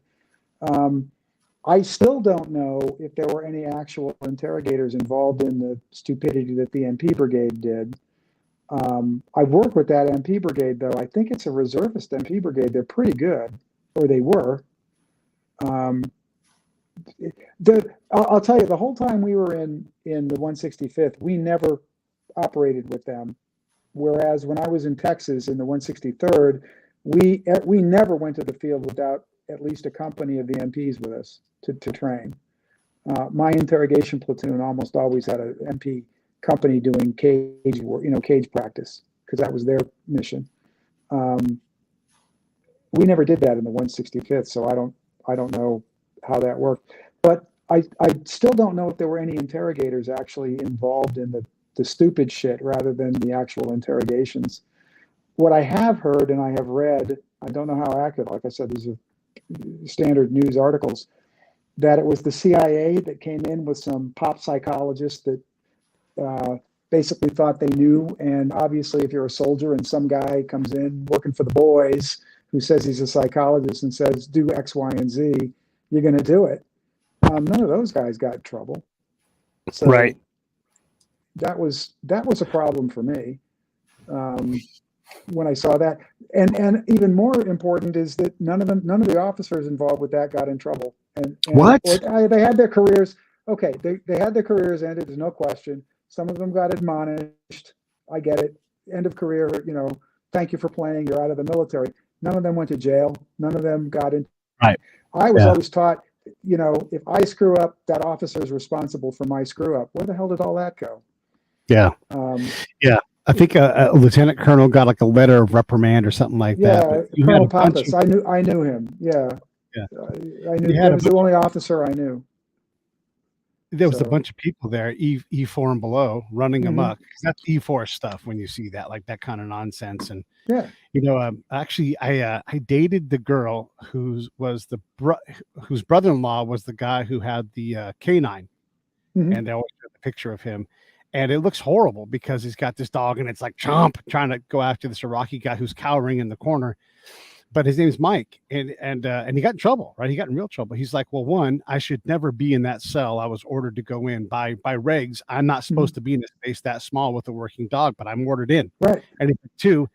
Um, I still don't know if there were any actual interrogators involved in the stupidity that the MP brigade did. I've worked with that MP brigade, though. I think it's a reservist MP brigade. They're pretty good, or they were. Um, I'll tell you, the whole time we were in the 165th, we never operated with them. Whereas when I was in Texas in the 163rd, we never went to the field without at least a company of the MPs with us to train. My interrogation platoon almost always had an MP company doing cage work, cage practice, because that was their mission. Um, we never did that in the 165th, so I don't know how that worked. But I still don't know if there were any interrogators actually involved in the stupid shit rather than the actual interrogations. What I have heard and I have read, I don't know how accurate, like I said, these are standard news articles, that it was the CIA that came in with some pop psychologists that basically thought they knew. And obviously, if you're a soldier and some guy comes in working for the boys who says he's a psychologist and says, do X, Y, and Z, you're going to do it. None of those guys got in trouble. So Right. that was a problem for me when I saw that. And even more important is that none of the officers involved with that got in trouble. And What? they had their careers. Okay, they had their careers ended. There's no question. Some of them got admonished. I get it. End of career. Thank you for playing. You're out of the military. None of them went to jail. None of them got in. Right. I was always taught, if I screw up, that officer is responsible for my screw up. Where the hell did all that go? Yeah. Yeah. I think a lieutenant colonel got like a letter of reprimand or something like that. Yeah, Colonel Pappas. I knew him. Yeah. Yeah. I knew he was the only officer I knew. There was a bunch of people there, E4 and below, running amok. That's E4 stuff when you see that, like that kind of nonsense. And actually, I dated the girl whose brother-in-law was the guy who had the canine, and they always had the picture of him. And it looks horrible because he's got this dog, and it's like chomp trying to go after this Iraqi guy who's cowering in the corner. But his name's Mike, and he got in trouble, right? He got in real trouble. He's like, well, one, I should never be in that cell. I was ordered to go in by regs. I'm not supposed to be in a space that small with a working dog, but I'm ordered in. Right. And two,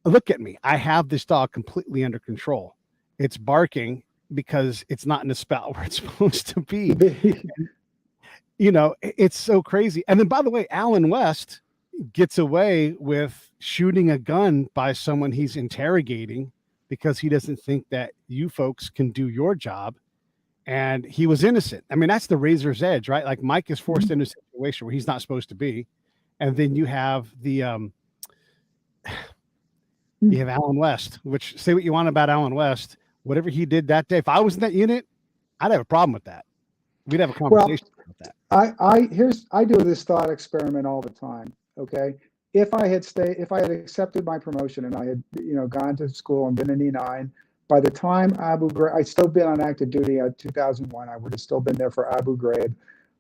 look at me. I have this dog completely under control. It's barking because it's not in the spot where it's supposed to be. It's so crazy. And then, by the way, Alan West gets away with shooting a gun by someone he's interrogating because he doesn't think that you folks can do your job. And he was innocent. I mean, that's the razor's edge, right? Like Mike is forced into a situation where he's not supposed to be. And then you have you have Alan West, which, say what you want about Alan West, whatever he did that day, if I was in that unit, I'd have a problem with that. We'd have a conversation about that. I do this thought experiment all the time. Okay. If I had accepted my promotion and I had, gone to school and been in E9, by the time Abu Ghraib, I'd still been on active duty at 2001. I would have still been there for Abu Ghraib.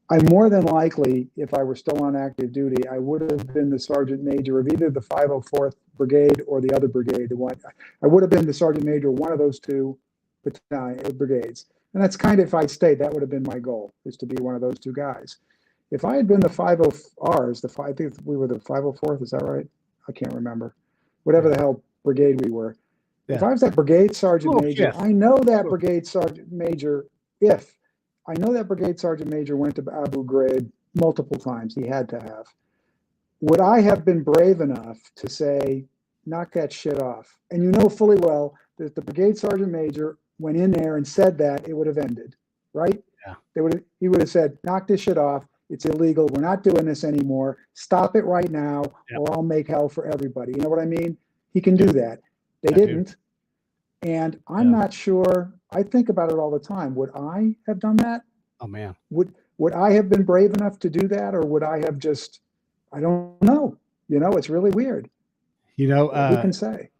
I'm more than likely, if I were still on active duty, I would have been the sergeant major of either the 504th Brigade or the other brigade. I would have been the sergeant major of one of those two brigades. And that's kind of, if I stayed, that would have been my goal, is to be one of those two guys. If I had been the 50Rs, I think we were the 504th, is that right? I can't remember. Whatever the hell brigade we were. Yeah. If I was that brigade sergeant major, I know that brigade sergeant major, I know that brigade sergeant major went to Abu Ghraib multiple times. He had to have. Would I have been brave enough to say, knock that shit off? And you know fully well that if the brigade sergeant major went in there and said that, it would have ended, right? Yeah. He would have said, knock this shit off. It's illegal. We're not doing this anymore. Stop it right now, or I'll make hell for everybody. You know what I mean? He can do that. They didn't. And I'm not sure. I think about it all the time. Would I have done that? Oh, man. Would I have been brave enough to do that? Or would I have just, I don't know. It's really weird. Who can say?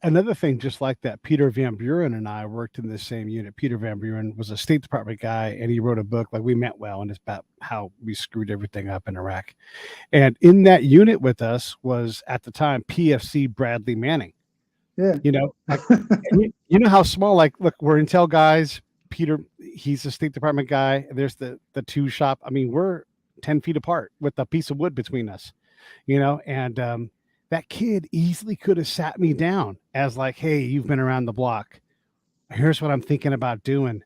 Another thing just like that, Peter Van Buren and I worked in the same unit. Peter Van Buren was a State Department guy, and he wrote a book, like We Meant Well, and it's about how we screwed everything up in Iraq. And in that unit with us was, at the time, PFC Bradley Manning. Yeah. You know how small, like, look, we're Intel guys. Peter, he's a State Department guy. There's the two shop. I mean, we're 10 feet apart with a piece of wood between us, and that kid easily could have sat me down as like, hey, you've been around the block. Here's what I'm thinking about doing.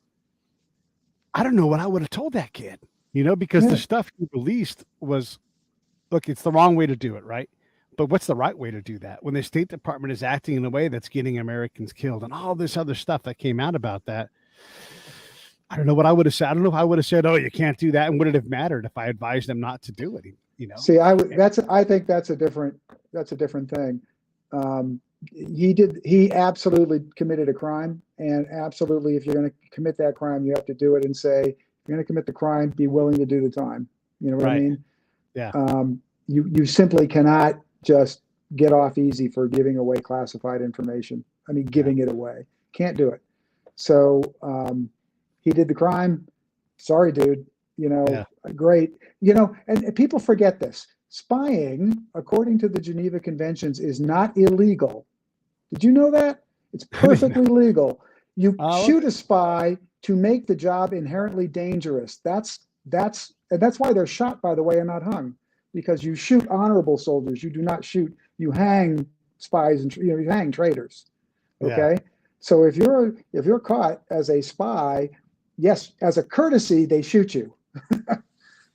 I don't know what I would have told that kid, because the stuff he released was, look, it's the wrong way to do it, right? But what's the right way to do that when the State Department is acting in a way that's getting Americans killed and all this other stuff that came out about that? I don't know what I would have said. I don't know if I would have said, oh, you can't do that. And would it have mattered if I advised them not to do it? See, I think that's a different thing. He absolutely committed a crime, and absolutely, if you're going to commit that crime, you have to do it and say, if you're going to commit the crime, be willing to do the time. You know what I Right. mean? Yeah. You simply cannot just get off easy for giving away classified information. I mean, giving it away. Can't do it. So he did the crime. Sorry, dude. You know, Yeah. great. You know, and people forget this. Spying, according to the Geneva Conventions, is not illegal. Did you know that? It's perfectly legal. You shoot a spy to make the job inherently dangerous. That's why they're shot, by the way, and not hung, because you shoot honorable soldiers. You do not shoot. You hang spies and you hang traitors. Okay. Yeah. So if you're caught as a spy, yes, as a courtesy, they shoot you.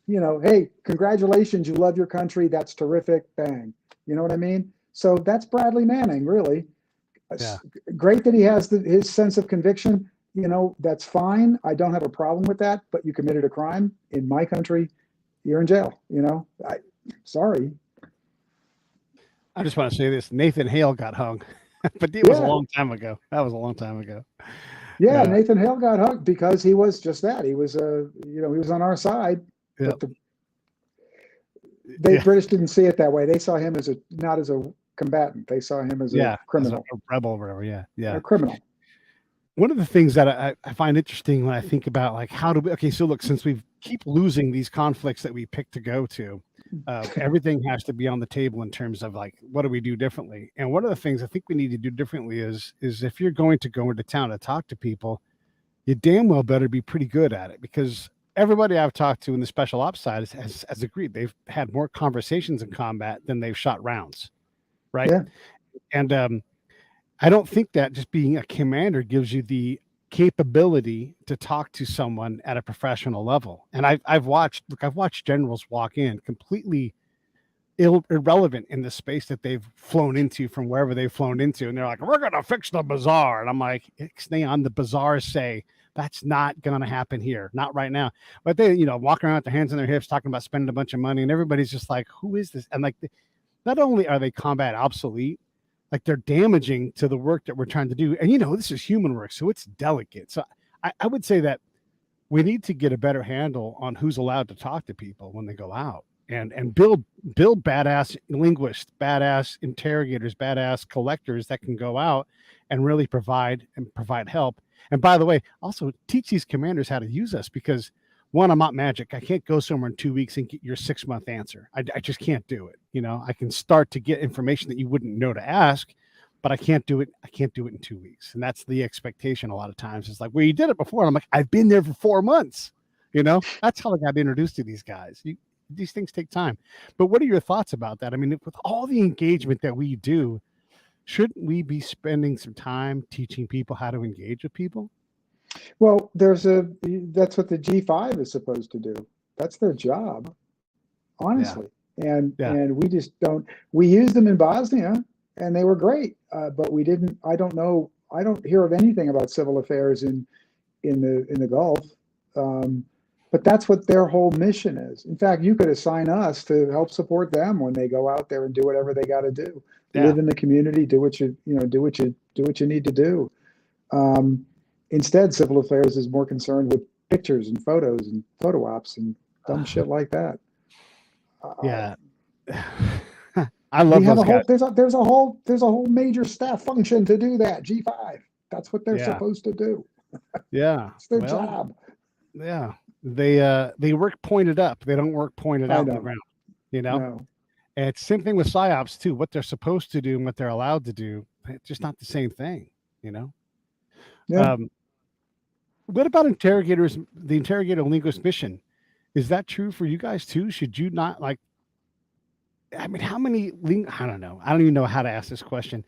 You know, hey, congratulations, you love your country. That's terrific. Bang. You know what I mean? So that's Bradley Manning, really. Yeah. Great that he has his sense of conviction. You know, that's fine. I don't have a problem with that. But you committed a crime in my country, you're in jail. You know, sorry. I just want to say this: Nathan Hale got hung, but it was a long time ago. That was a long time ago. Yeah, Nathan Hale got hung because he was just that. He was he was on our side. Yep. But the British didn't see it that way. They saw him as not as a combatant. They saw him as a criminal, as a rebel or whatever. Yeah, a criminal. One of the things that I find interesting when I think about like how do we, okay, so look, since we keep losing these conflicts that we pick to go to, everything has to be on the table in terms of like, what do we do differently? And one of the things I think we need to do differently is if you're going to go into town to talk to people, you damn well better be pretty good at it, because everybody I've talked to in the special ops side has agreed they've had more conversations in combat than they've shot rounds. Right. Yeah. And I don't think that just being a commander gives you the capability to talk to someone at a professional level. And I've watched generals walk in completely irrelevant in the space that they've flown into from wherever they've flown into. And they're like, we're going to fix the bazaar. And I'm like, stay on the bazaar, say, that's not going to happen here. Not right now. But they, walking around with their hands on their hips, talking about spending a bunch of money. And everybody's just like, who is this? And like, not only are they combat obsolete, like they're damaging to the work that we're trying to do. And, this is human work, so it's delicate. So I would say that we need to get a better handle on who's allowed to talk to people when they go out, and build badass linguists, badass interrogators, badass collectors that can go out and really provide help. And by the way, also teach these commanders how to use us, because one, I'm not magic. I can't go somewhere in 2 weeks and get your 6-month answer. I just can't do it. I can start to get information that you wouldn't know to ask, but I can't do it. I can't do it in 2 weeks. And that's the expectation a lot of times. It's like, well, you did it before. And I'm like, I've been there for 4 months. That's how I got introduced to these guys. These things take time. But what are your thoughts about that? I mean, with all the engagement that we do, shouldn't we be spending some time teaching people how to engage with people? Well, that's what the G5 is supposed to do. That's their job, honestly. Yeah. And we just don't. We used them in Bosnia, and they were great. But we didn't. I don't hear of anything about civil affairs in the Gulf. But that's what their whole mission is. In fact, you could assign us to help support them when they go out there and do whatever they got to do. Yeah. Live in the community, do what you need to do. Instead, civil affairs is more concerned with pictures and photos and photo ops and dumb shit like that. Yeah, I love those guys. There's a whole major staff function to do that. G5. That's what they're supposed to do. Yeah, it's their job. Yeah, they work pointed up. They don't work pointed out on the ground. No. And it's the same thing with psyops too. What they're supposed to do and what they're allowed to do, it's just not the same thing. Yeah. What about interrogators? The interrogator linguist mission, is that true for you guys too? Should you not like? I mean, how many? I don't know. I don't even know how to ask this question.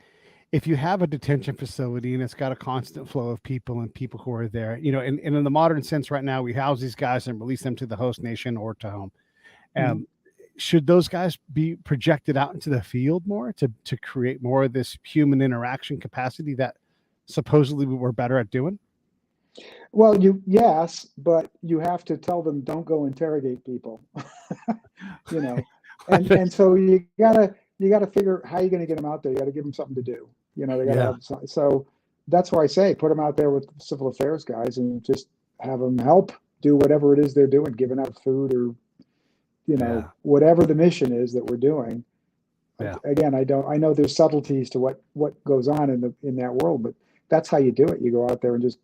If you have a detention facility and it's got a constant flow of people and people who are there, and in the modern sense, right now we house these guys and release them to the host nation or to home. Should those guys be projected out into the field more to create more of this human interaction capacity that supposedly we were better at doing? Well, yes, but you have to tell them don't go interrogate people. And so you gotta figure how you're going to get them out there. You got to give them something to do. You know, they got to Yeah. have so that's why I say put them out there with civil affairs guys and just have them help do whatever it is they're doing, giving out food or, you know, Yeah. whatever the mission is that we're doing. Yeah. Again, I know there's subtleties to what goes on in that world, but that's how you do it. You go out there and just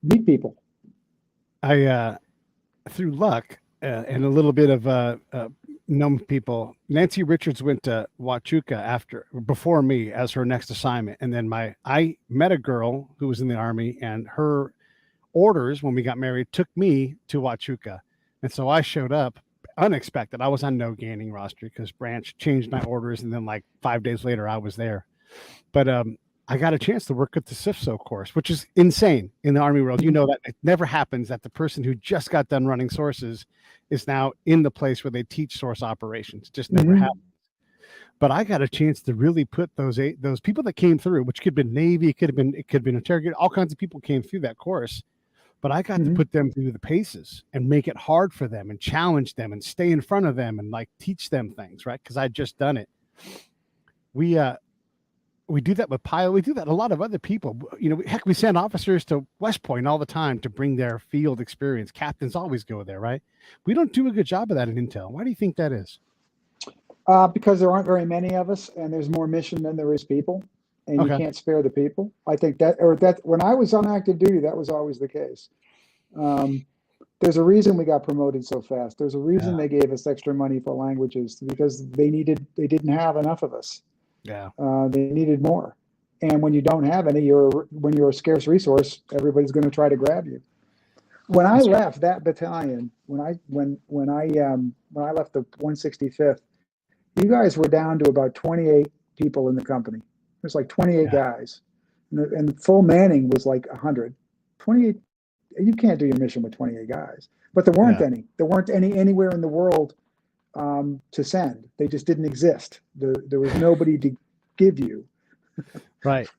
meet people. I through luck and a little bit of known people, Nancy Richards went to Huachuca before me as her next assignment, and then I met a girl who was in the Army, and her orders when we got married took me to Huachuca, and so I showed up unexpected. I was on no gaining roster because Branch changed my orders, and then like 5 days later I was there. But I got a chance to work at the CIFSO course, which is insane in the Army world. You know that it never happens that the person who just got done running sources is now in the place where they teach source operations. It just never happens. But I got a chance to really put those people that came through, which could have been Navy, it could have been interrogator, all kinds of people came through that course. But I got to put them through the paces and make it hard for them and challenge them and stay in front of them and like teach them things, right? Because I'd just done it. We do that with pilot. We do that a lot of other people. You know, heck, we send officers to West Point all the time to bring their field experience. Captains always go there, right? We don't do a good job of that in Intel. Why do you think that is? Because there aren't very many of us, and there's more mission than there is people, and you can't spare the people. I think that when I was on active duty, that was always the case. There's a reason we got promoted so fast. There's a reason they gave us extra money for languages, because they didn't have enough of us. Yeah. They needed more. And when you don't have any, when you're a scarce resource, everybody's going to try to grab you. When I left that battalion, when I left the 165th, you guys were down to about 28 people in the company. There's like 28 guys, and full manning was like 100. 28. You can't do your mission with 28 guys. But there weren't any. There weren't any anywhere in the world to send. They just didn't exist. There was nobody to give you. Right.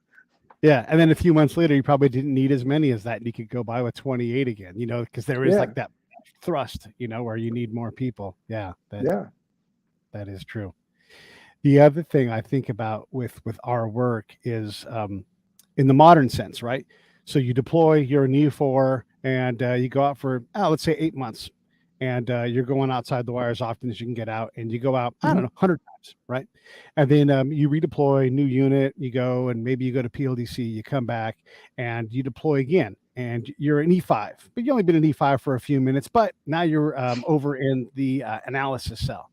Yeah. And then a few months later, you probably didn't need as many as that. And you could go by with 28 again, you know, because there is like that thrust, you know, where you need more people. Yeah. That is true. The other thing I think about with our work is in the modern sense, right? So you deploy, you're an E4, and you go out for, let's say 8 months. And you're going outside the wire as often as you can get out, and you go out, I don't know, 100 times, right? And then you redeploy, new unit, you go, and maybe you go to PLDC, you come back, and you deploy again, and you're an E5, but you only been an E5 for a few minutes, but now you're over in the analysis cell,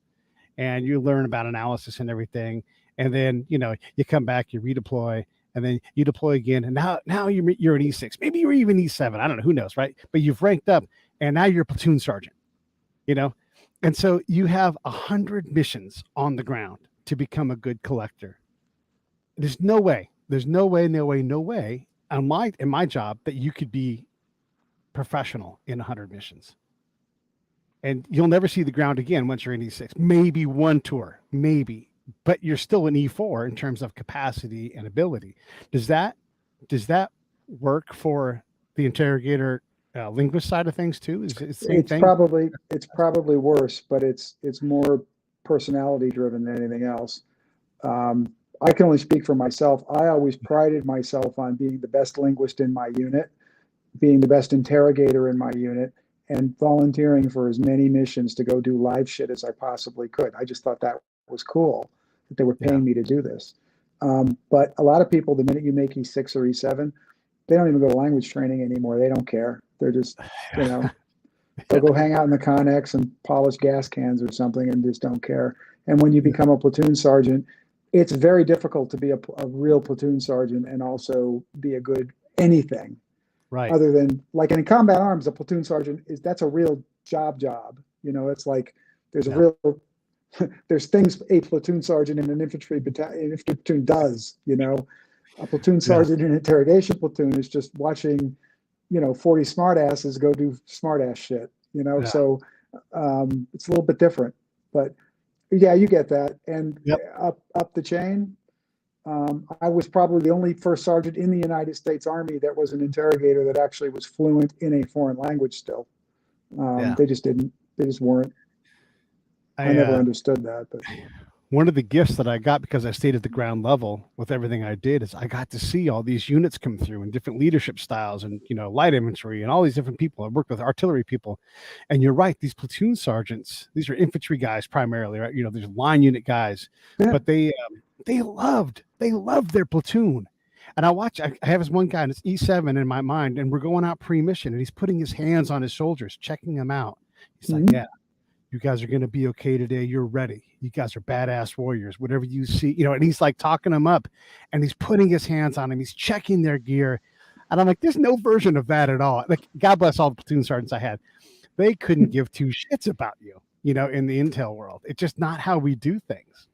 and you learn about analysis and everything, and then, you know, you come back, you redeploy, and then you deploy again, and now you're an E6, maybe you're even E7, I don't know, who knows, right? But you've ranked up, and now you're a platoon sergeant. You know, and so you have 100 missions on the ground to become a good collector. There's no way in my job that you could be professional in 100 missions. And you'll never see the ground again once you're in E6. Maybe one tour, maybe, but you're still an E4 in terms of capacity and ability. Does that work for the interrogator linguist side of things too? Is it the same thing? It's probably worse, but it's more personality driven than anything else. I can only speak for myself. I always prided myself on being the best linguist in my unit, being the best interrogator in my unit, and volunteering for as many missions to go do live shit as I possibly could. I just thought that was cool that they were paying me to do this. But a lot of people, the minute you make E6 or E7, they don't even go to language training anymore. They don't care. They're just, you know, they'll go hang out in the Connex and polish gas cans or something and just don't care. And when you become a platoon sergeant, it's very difficult to be a real platoon sergeant and also be a good anything. Right. Other than, like in combat arms, a platoon sergeant that's a real job. You know, it's like there's there's things a platoon sergeant in an infantry platoon does, you know. A platoon sergeant in an interrogation platoon is just watching, you know, 40 smartasses go do smartass shit, you know. So it's a little bit different, but yeah, you get that. And up the chain, I was probably the only first sergeant in the United States Army that was an interrogator that actually was fluent in a foreign language still. They just weren't. I never understood that. But one of the gifts that I got because I stayed at the ground level with everything I did is I got to see all these units come through and different leadership styles and, light infantry and all these different people. I worked with artillery people, and you're right. These platoon sergeants, these are infantry guys primarily, right? There's line unit guys, Yeah. but they loved their platoon. And I have this one guy, and it's E7 in my mind, and we're going out pre-mission, and he's putting his hands on his shoulders, checking them out. He's like, yeah, you guys are going to be okay today. You're ready. You guys are badass warriors, whatever you see, and he's like talking them up, and he's putting his hands on them. He's checking their gear. And I'm like, there's no version of that at all. Like, God bless all the platoon sergeants I had. They couldn't give two shits about you, in the intel world. It's just not how we do things.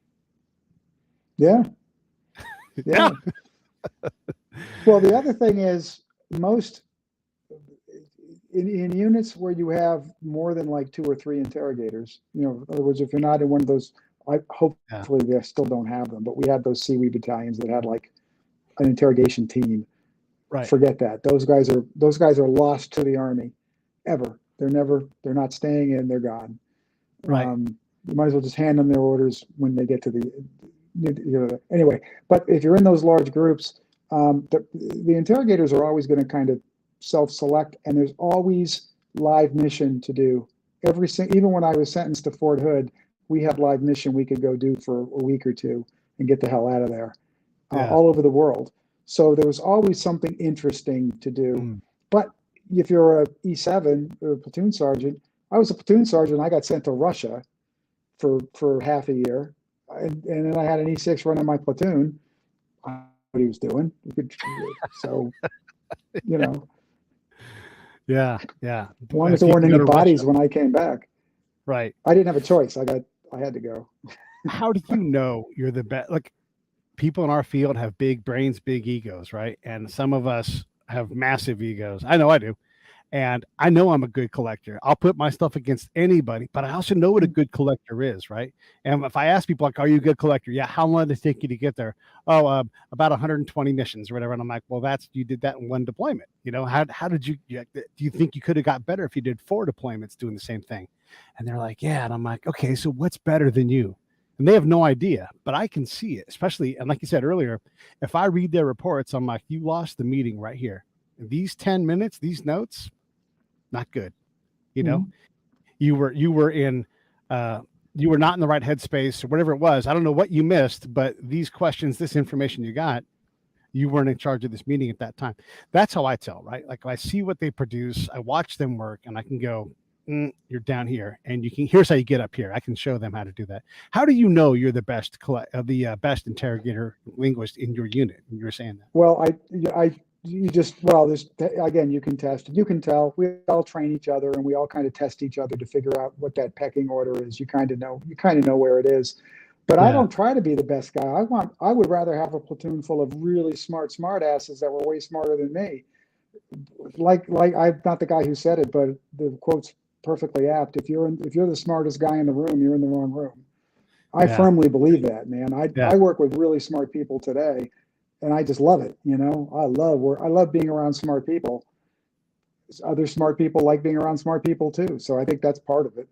Yeah. Yeah. Well, the other thing is most in units where you have more than like 2 or 3 interrogators, in other words, if you're not in one of those, hopefully they still don't have them, but we had those Seaweed battalions that had like an interrogation team. Right. Forget that. Those guys are lost to the Army ever. They're not staying in, they're gone. Right. You might as well just hand them their orders when they get to anyway, but if you're in those large groups, the interrogators are always going to kind of self-select, and there's always live mission to do. Even when I was sentenced to Fort Hood, we had live mission we could go do for a week or two and get the hell out of there, all over the world. So there was always something interesting to do. But if you're a E7 or a platoon sergeant, I was a platoon sergeant. I got sent to Russia for half a year. And then I had an E6 running my platoon. I knew what he was doing. So, Yeah. Wanted to warn any bodies when I came back. Right. I didn't have a choice. I had to go. How do you know you're the best? Like, people in our field have big brains, big egos, right? And some of us have massive egos. I know I do. And I know I'm a good collector. I'll put my stuff against anybody, but I also know what a good collector is, right? And if I ask people, like, are you a good collector? Yeah. How long did it take you to get there? Oh, about 120 missions or whatever. And I'm like, well, you did that in one deployment. How did you, do you think you could have got better if you did 4 deployments doing the same thing? And they're like, yeah. And I'm like, okay, so what's better than you? And they have no idea, but I can see it, especially, and like you said earlier, if I read their reports, I'm like, you lost the meeting right here. These 10 minutes, these notes, not good. You were in, you were not in the right headspace or whatever it was. I don't know what you missed, but these questions, this information you got, you weren't in charge of this meeting at that time. That's how I tell, right? Like, I see what they produce, I watch them work, and I can go, you're down here, and here's how you get up here. I can show them how to do that. How do you know you're the best best interrogator linguist in your unit? And you're saying that. Well, there's, again, you can test, you can tell. We all train each other, and we all kind of test each other to figure out what that pecking order is. You kind of know where it is. But I don't try to be the best guy. I would rather have a platoon full of really smart asses that were way smarter than me. Like I'm not the guy who said it, but the quote's perfectly apt. If you're the smartest guy in the room, you're in the wrong room. I firmly believe that, man. I work with really smart people today, and I just love it. I love being around smart people. Other smart people like being around smart people too. So I think that's part of it.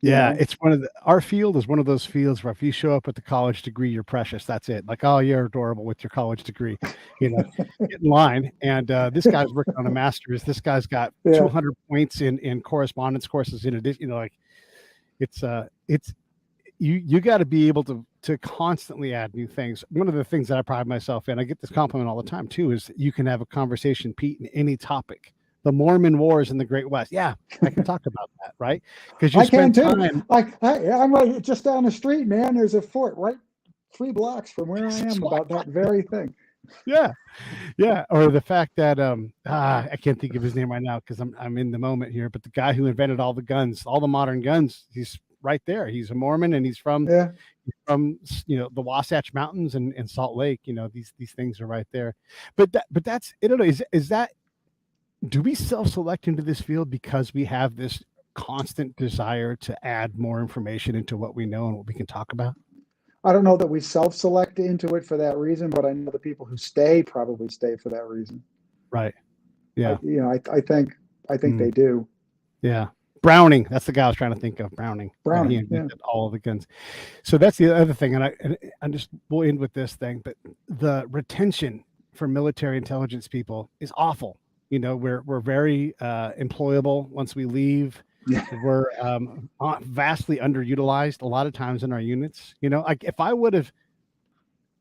Yeah, it's our field is one of those fields where if you show up with the college degree, you're precious. That's it. Like, oh, you're adorable with your college degree. Get in line. And this guy's working on a master's. This guy's got 200 points in correspondence courses in addition. It's you got to be able to constantly add new things. One of the things that I pride myself in, I get this compliment all the time too, is you can have a conversation, Pete, in any topic. The Mormon Wars in the Great West. Yeah, I can talk about that, right? Because you spend time. I'm right just down the street, man. There's a fort right 3 blocks from where I am about that very thing. Yeah. Or the fact that I can't think of his name right now because I'm in the moment here. But the guy who invented all the guns, all the modern guns, he's right there. He's a Mormon, and he's from the Wasatch Mountains and Salt Lake. These things are right there. But that's, I don't know. Is that, do we self-select into this field because we have this constant desire to add more information into what we know and what we can talk about? I don't know that we self-select into it for that reason, but I know the people who stay probably stay for that reason. Right. Yeah. I think they do. Yeah. Browning. That's the guy I was trying to think of. Browning. Browning, He invented all of the guns. So that's the other thing. And I just will end with this thing, but the retention for military intelligence people is awful. You know, we're very employable once we leave. Yeah. We're vastly underutilized a lot of times in our units. You know, like if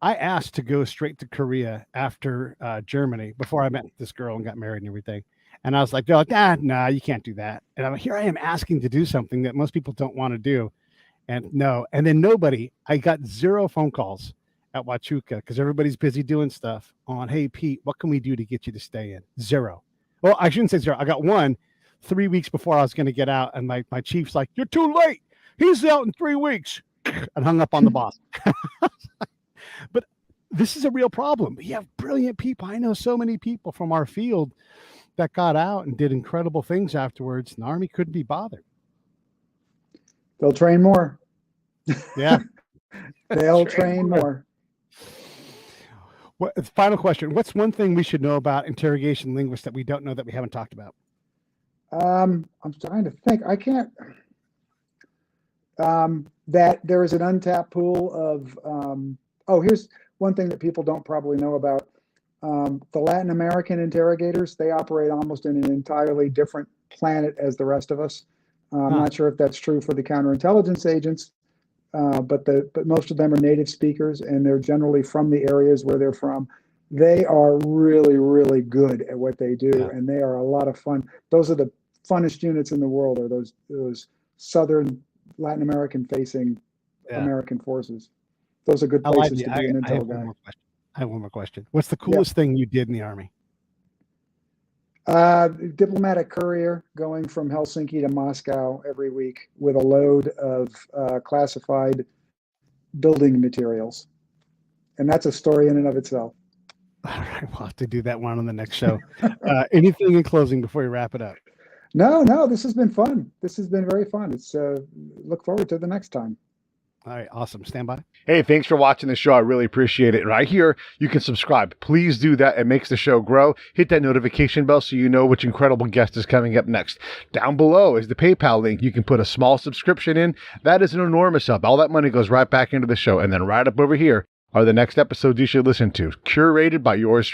I asked to go straight to Korea after Germany before I met this girl and got married and everything. And I was like, they're like, nah, you can't do that. And here I am asking to do something that most people don't want to do. And no, and then I got 0 phone calls at Huachuca because everybody's busy doing stuff on, hey, Pete, what can we do to get you to stay in? 0. Well, I shouldn't say 0. I got 1 3 weeks before I was going to get out. And my chief's like, you're too late. He's out in 3 weeks. And hung up on the boss. But this is a real problem. We have brilliant people. I know so many people from our field that got out and did incredible things afterwards. And the Army couldn't be bothered. They'll train more. Yeah. They'll train more. Final question. What's one thing we should know about interrogation linguists that we don't know that we haven't talked about? I'm trying to think. I can't. That there is an untapped pool of. Here's one thing that people don't probably know about. The Latin American interrogators, they operate almost in an entirely different planet as the rest of us. I'm not sure if that's true for the counterintelligence agents, but most of them are native speakers, and they're generally from the areas where they're from. They are really, really good at what they do, and they are a lot of fun. Those are the funnest units in the world, are those Southern Latin American facing American forces. Those are good places to be an intel guy. I have one more question. What's the coolest thing you did in the Army? Diplomatic courier going from Helsinki to Moscow every week with a load of classified building materials. And that's a story in and of itself. All right, we'll have to do that one on the next show. Anything in closing before we wrap it up? No, this has been fun. This has been very fun. It's look forward to the next time. All right, awesome. Stand by. Hey, thanks for watching the show. I really appreciate it. Right here, you can subscribe. Please do that. It makes the show grow. Hit that notification bell so you know which incredible guest is coming up next. Down below is the PayPal link. You can put a small subscription in. That is an enormous help. All that money goes right back into the show. And then right up over here are the next episodes you should listen to, curated by yours